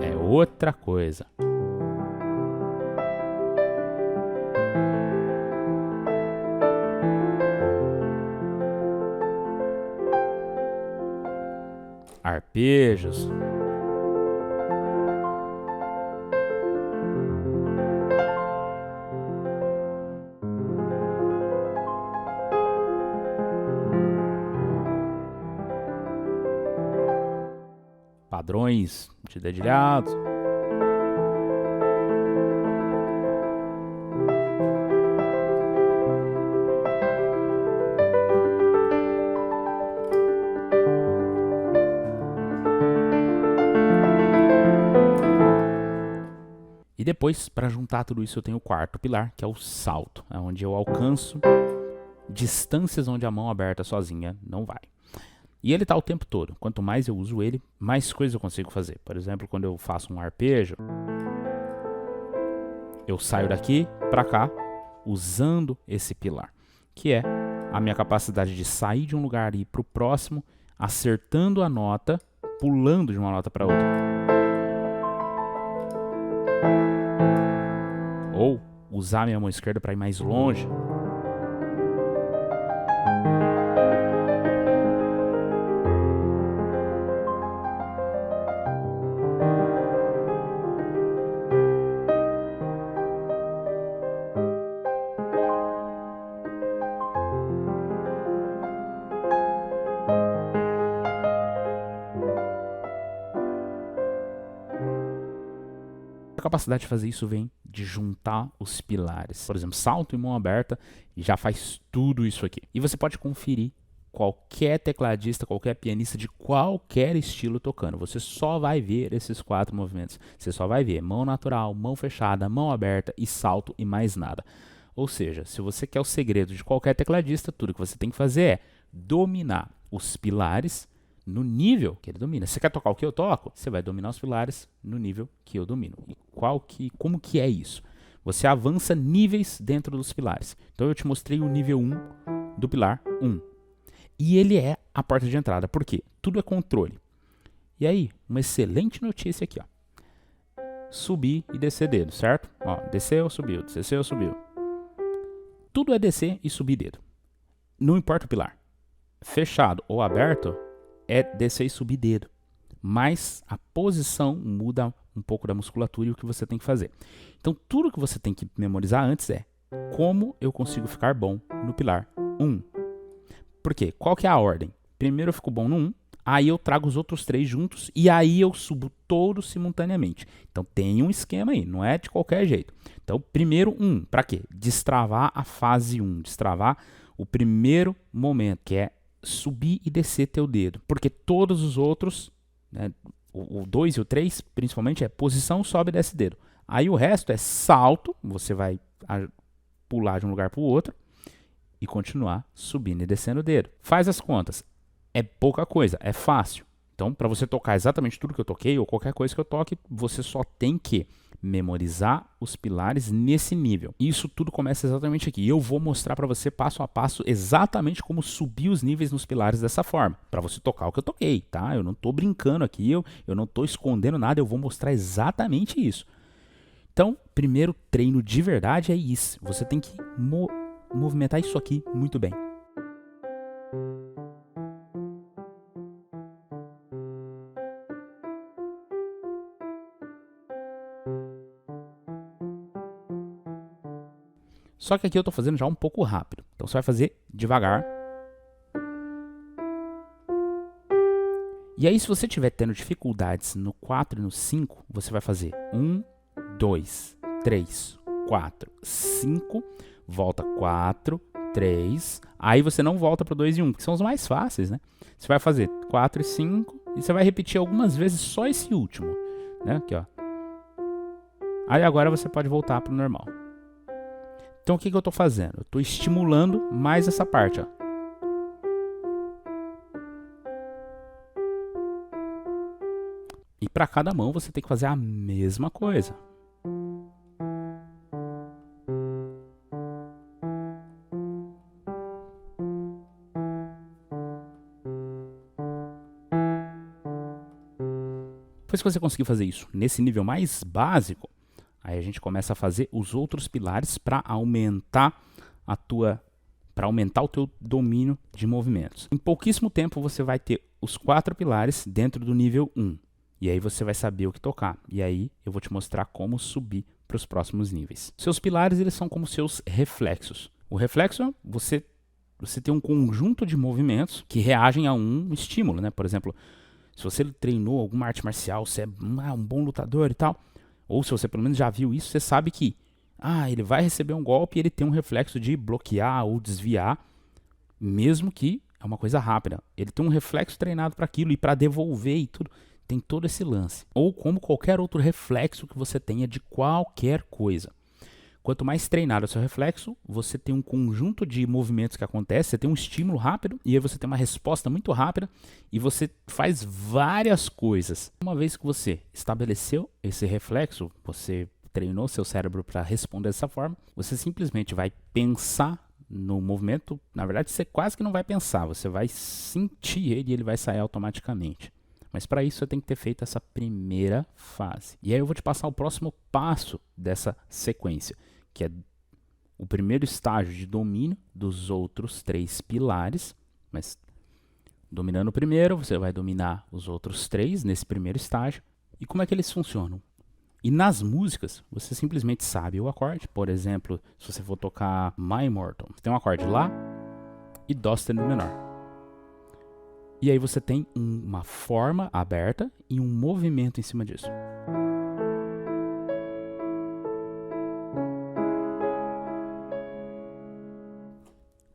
é outra coisa. Arpejos. Padrões de dedilhados. E depois, para juntar tudo isso, eu tenho o quarto pilar, que é o salto, é onde eu alcanço distâncias onde a mão aberta sozinha não vai. E ele está o tempo todo. Quanto mais eu uso ele, mais coisas eu consigo fazer. Por exemplo, quando eu faço um arpejo, eu saio daqui para cá usando esse pilar, que é a minha capacidade de sair de um lugar e ir para o próximo, acertando a nota, pulando de uma nota para outra. Ou usar minha mão esquerda para ir mais longe. A capacidade de fazer isso vem de juntar os pilares. Por exemplo, salto e mão aberta já faz tudo isso aqui. E você pode conferir qualquer tecladista, qualquer pianista de qualquer estilo tocando. Você só vai ver esses 4 movimentos. Você só vai ver mão natural, mão fechada, mão aberta e salto e mais nada. Ou seja, se você quer o segredo de qualquer tecladista, tudo que você tem que fazer é dominar os pilares no nível que ele domina. Se você quer tocar o que eu toco, você vai dominar os pilares no nível que eu domino. E como que é isso? Você avança níveis dentro dos pilares. Então eu te mostrei o nível 1 do pilar 1. E ele é a porta de entrada. Por quê? Tudo é controle. E aí, uma excelente notícia aqui, ó. Subir e descer dedo, certo? Ó, desceu, subiu, desceu, subiu. Tudo é descer e subir dedo. Não importa o pilar. Fechado ou aberto, é descer e subir dedo. Mas a posição muda um pouco da musculatura e o que você tem que fazer. Então, tudo que você tem que memorizar antes é como eu consigo ficar bom no pilar 1. Por quê? Qual que é a ordem? Primeiro eu fico bom no 1, aí eu trago os outros 3 juntos e aí eu subo todos simultaneamente. Então, tem um esquema aí, não é de qualquer jeito. Então, primeiro 1, para quê? Destravar a fase 1, destravar o primeiro momento, que é subir e descer teu dedo, porque todos os outros, né, o 2 e o 3, principalmente, é posição, sobe e desce dedo. Aí o resto é salto, você vai pular de um lugar para o outro e continuar subindo e descendo o dedo. Faz as contas, é pouca coisa, é fácil. Então, para você tocar exatamente tudo que eu toquei, ou qualquer coisa que eu toque, você só tem que memorizar os pilares nesse nível. Isso tudo começa exatamente aqui. Eu vou mostrar para você passo a passo exatamente como subir os níveis nos pilares dessa forma, para você tocar o que eu toquei, tá? Eu não estou brincando aqui, eu não estou escondendo nada, eu vou mostrar exatamente isso. Então, primeiro treino de verdade é isso. Você tem que movimentar isso aqui muito bem. Só que aqui eu estou fazendo já um pouco rápido. Então você vai fazer devagar. E aí, se você estiver tendo dificuldades no 4 e no 5, você vai fazer 1, 2, 3, 4, 5, volta 4, 3, aí você não volta para o 2 e 1, que são os mais fáceis, né? Você vai fazer 4 e 5 e você vai repetir algumas vezes só esse último, né? Aqui, ó. Aí agora você pode voltar para o normal. Então o que eu estou fazendo? Eu estou estimulando mais essa parte, ó. E para cada mão você tem que fazer a mesma coisa. Depois que você conseguir fazer isso nesse nível mais básico, aí a gente começa a fazer os outros pilares para aumentar o teu domínio de movimentos. Em pouquíssimo tempo você vai ter os 4 pilares dentro do nível 1. E aí você vai saber o que tocar. E aí eu vou te mostrar como subir para os próximos níveis. Seus pilares, eles são como seus reflexos. O reflexo, você tem um conjunto de movimentos que reagem a um estímulo, né? Por exemplo, se você treinou alguma arte marcial, você é um bom lutador e tal, ou se você pelo menos já viu isso, você sabe que ele vai receber um golpe e ele tem um reflexo de bloquear ou desviar, mesmo que é uma coisa rápida. Ele tem um reflexo treinado para aquilo e para devolver e tudo. Tem todo esse lance. Ou como qualquer outro reflexo que você tenha de qualquer coisa. Quanto mais treinado é o seu reflexo, você tem um conjunto de movimentos que acontece, você tem um estímulo rápido e aí você tem uma resposta muito rápida e você faz várias coisas. Uma vez que você estabeleceu esse reflexo, você treinou seu cérebro para responder dessa forma, você simplesmente vai pensar no movimento. Na verdade, você quase que não vai pensar, você vai sentir ele e ele vai sair automaticamente. Mas para isso você tem que ter feito essa primeira fase. E aí eu vou te passar o próximo passo dessa sequência, que é o primeiro estágio de domínio dos outros 3 pilares. Mas dominando o primeiro, você vai dominar os outros 3 nesse primeiro estágio. E como é que eles funcionam? E nas músicas, você simplesmente sabe o acorde. Por exemplo, se você for tocar My Immortal, você tem um acorde Lá e Dó sustenido menor. E aí você tem uma forma aberta e um movimento em cima disso.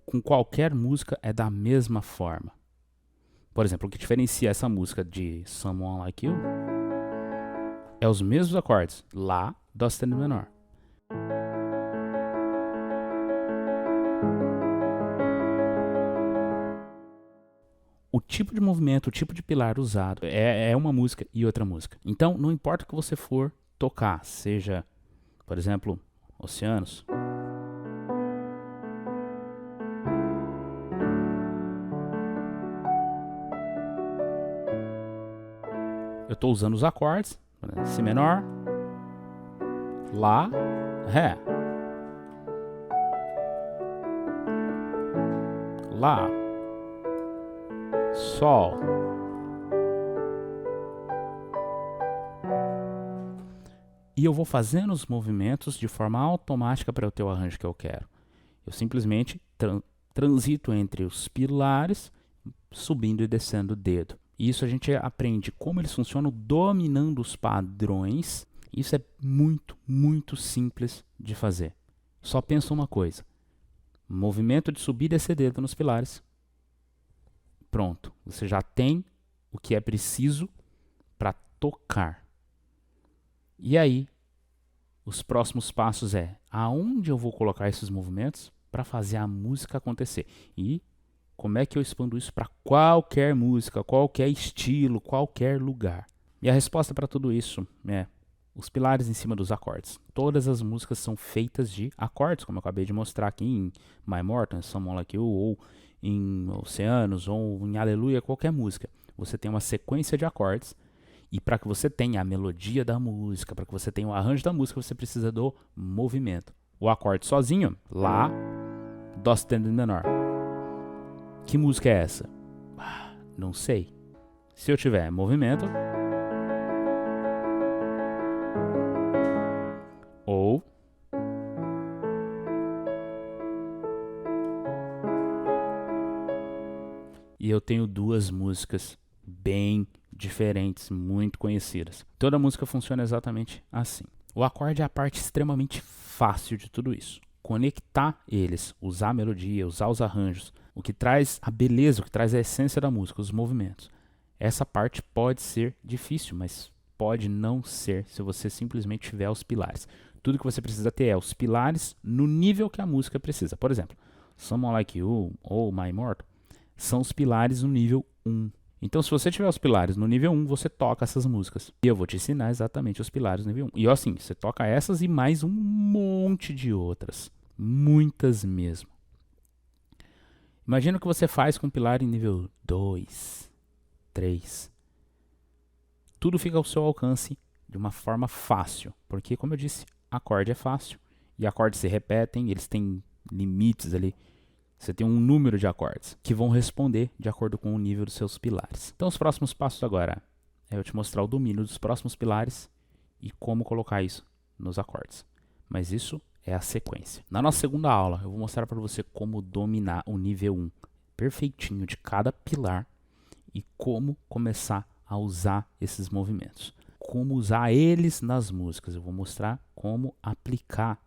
Com qualquer música é da mesma forma. Por exemplo, o que diferencia essa música de Someone Like You é os mesmos acordes. Lá, Dó sustenido menor. O tipo de movimento, o tipo de pilar usado é uma música e outra música. Então, não importa o que você for tocar, seja, por exemplo, Oceanos. Eu estou usando os acordes, Si menor, Lá, Ré. Lá. Sol. E eu vou fazendo os movimentos de forma automática para o teu arranjo que eu quero. Eu simplesmente transito entre os pilares, subindo e descendo o dedo. E isso a gente aprende como eles funcionam dominando os padrões. Isso é muito, muito simples de fazer. Só pensa uma coisa. Movimento de subir e descer dedo nos pilares. Pronto, você já tem o que é preciso para tocar. E aí, os próximos passos é aonde eu vou colocar esses movimentos para fazer a música acontecer. E como é que eu expando isso para qualquer música, qualquer estilo, qualquer lugar. E a resposta para tudo isso é os pilares em cima dos acordes. Todas as músicas são feitas de acordes, como eu acabei de mostrar aqui em My Immortal, Someone Like You, ou em Oceanos, ou em Aleluia, qualquer música. Você tem uma sequência de acordes, e para que você tenha a melodia da música, para que você tenha o arranjo da música, você precisa do movimento. O acorde sozinho, Lá, Dó sustenido menor. Que música é essa? Não sei. Se eu tiver movimento, ou e eu tenho 2 músicas bem diferentes, muito conhecidas. Toda música funciona exatamente assim. O acorde é a parte extremamente fácil de tudo isso. Conectar eles, usar a melodia, usar os arranjos, o que traz a beleza, o que traz a essência da música, os movimentos. Essa parte pode ser difícil, mas pode não ser se você simplesmente tiver os pilares. Tudo que você precisa ter é os pilares no nível que a música precisa. Por exemplo, Someone Like You ou My Immortal são os pilares no nível 1. Então, se você tiver os pilares no nível 1, você toca essas músicas. E eu vou te ensinar exatamente os pilares no nível 1. E assim, você toca essas e mais um monte de outras. Muitas mesmo. Imagina o que você faz com o pilar em nível 2, 3. Tudo fica ao seu alcance de uma forma fácil. Porque, como eu disse, acorde é fácil. E acordes se repetem, eles têm limites ali. Você tem um número de acordes que vão responder de acordo com o nível dos seus pilares. Então, os próximos passos agora é eu te mostrar o domínio dos próximos pilares e como colocar isso nos acordes. Mas isso é a sequência. Na nossa segunda aula, eu vou mostrar para você como dominar o nível 1 perfeitinho de cada pilar e como começar a usar esses movimentos. Como usar eles nas músicas. Eu vou mostrar como aplicar.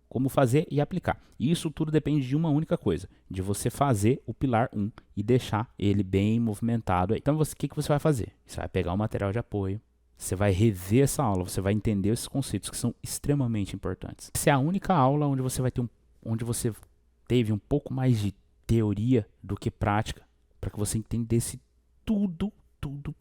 Como fazer e aplicar. E isso tudo depende de uma única coisa. De você fazer o pilar 1 e deixar ele bem movimentado aí. Então, o que você vai fazer? Você vai pegar o material de apoio. Você vai rever essa aula, você vai entender esses conceitos que são extremamente importantes. Essa é a única aula onde você vai ter onde você teve um pouco mais de teoria do que prática, para que você entendesse tudo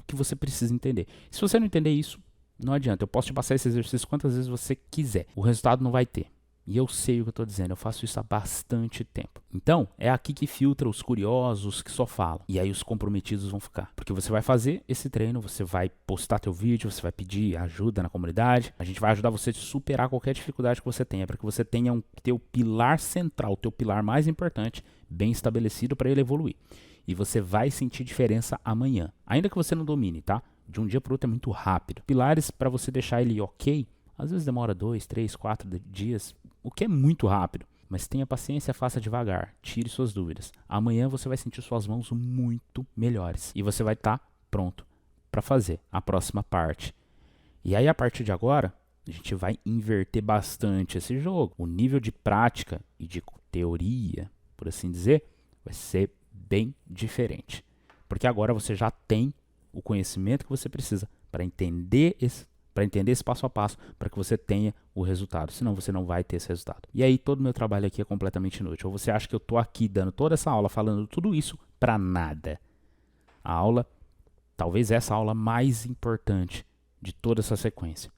que você precisa entender. Se você não entender isso, não adianta. Eu posso te passar esse exercício quantas vezes você quiser. O resultado não vai ter. E eu sei o que eu estou dizendo, eu faço isso há bastante tempo. Então, é aqui que filtra os curiosos que só falam. E aí os comprometidos vão ficar. Porque você vai fazer esse treino, você vai postar teu vídeo, você vai pedir ajuda na comunidade. A gente vai ajudar você a superar qualquer dificuldade que você tenha, para que você tenha teu pilar central, teu pilar mais importante, bem estabelecido para ele evoluir. E você vai sentir diferença amanhã. Ainda que você não domine, tá? De um dia para o outro é muito rápido. Pilares, para você deixar ele ok, às vezes demora 2, 3, 4 dias, o que é muito rápido. Mas tenha paciência, faça devagar, tire suas dúvidas. Amanhã você vai sentir suas mãos muito melhores. E você vai estar pronto para fazer a próxima parte. E aí, a partir de agora, a gente vai inverter bastante esse jogo. O nível de prática e de teoria, por assim dizer, vai ser bem diferente. Porque agora você já tem o conhecimento que você precisa para entender esse passo a passo, para que você tenha o resultado. Senão você não vai ter esse resultado. E aí todo o meu trabalho aqui é completamente inútil. Ou você acha que eu estou aqui dando toda essa aula, falando tudo isso para nada. A aula, talvez essa aula mais importante de toda essa sequência.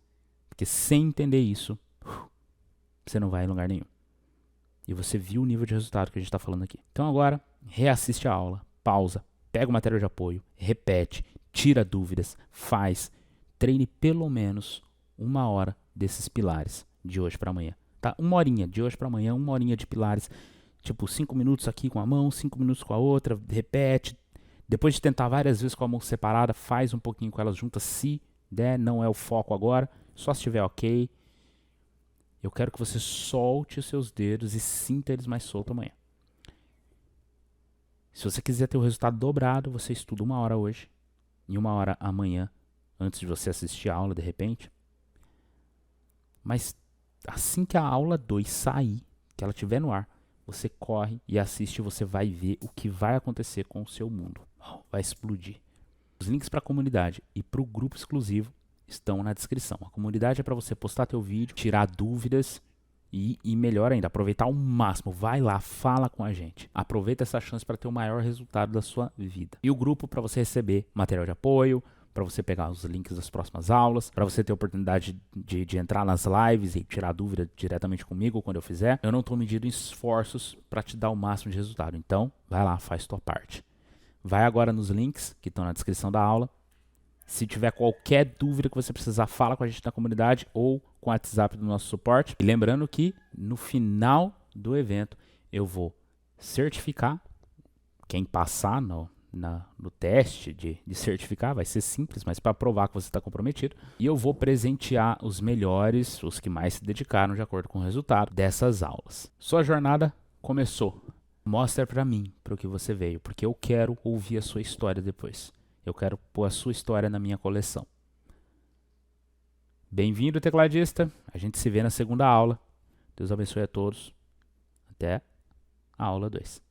Porque sem entender isso, você não vai em lugar nenhum. E você viu o nível de resultado que a gente está falando aqui. Então agora, reassiste a aula, pausa, pega o material de apoio, repete, tira dúvidas, faz. Treine pelo menos 1 hora desses pilares de hoje para amanhã. Tá? 1 horinha de hoje para amanhã, 1 horinha de pilares. Tipo, 5 minutos aqui com a mão, 5 minutos com a outra, repete. Depois de tentar várias vezes com a mão separada, faz um pouquinho com elas juntas, se der, não é o foco agora. Só se estiver ok. Eu quero que você solte os seus dedos e sinta eles mais soltos amanhã. Se você quiser ter o resultado dobrado, você estuda 1 hora hoje e 1 hora amanhã, antes de você assistir a aula, de repente. Mas assim que a aula 2 sair, que ela estiver no ar, você corre e assiste e você vai ver o que vai acontecer com o seu mundo. Vai explodir. Os links para a comunidade e para o grupo exclusivo estão na descrição. A comunidade é para você postar teu vídeo, tirar dúvidas e melhor ainda, aproveitar ao máximo. Vai lá, fala com a gente. Aproveita essa chance para ter o maior resultado da sua vida. E o grupo para você receber material de apoio, para você pegar os links das próximas aulas, para você ter a oportunidade de entrar nas lives e tirar dúvida diretamente comigo quando eu fizer. Eu não estou medindo esforços para te dar o máximo de resultado. Então, vai lá, faz tua parte. Vai agora nos links que estão na descrição da aula. Se tiver qualquer dúvida que você precisar, fala com a gente na comunidade ou com o WhatsApp do nosso suporte. E lembrando que no final do evento eu vou certificar quem passar no teste de certificar, vai ser simples, mas para provar que você está comprometido. E eu vou presentear os melhores, os que mais se dedicaram de acordo com o resultado dessas aulas. Sua jornada começou. Mostra para mim para o que você veio, porque eu quero ouvir a sua história depois. Eu quero pôr a sua história na minha coleção. Bem-vindo, tecladista. A gente se vê na segunda aula. Deus abençoe a todos. Até a aula 2.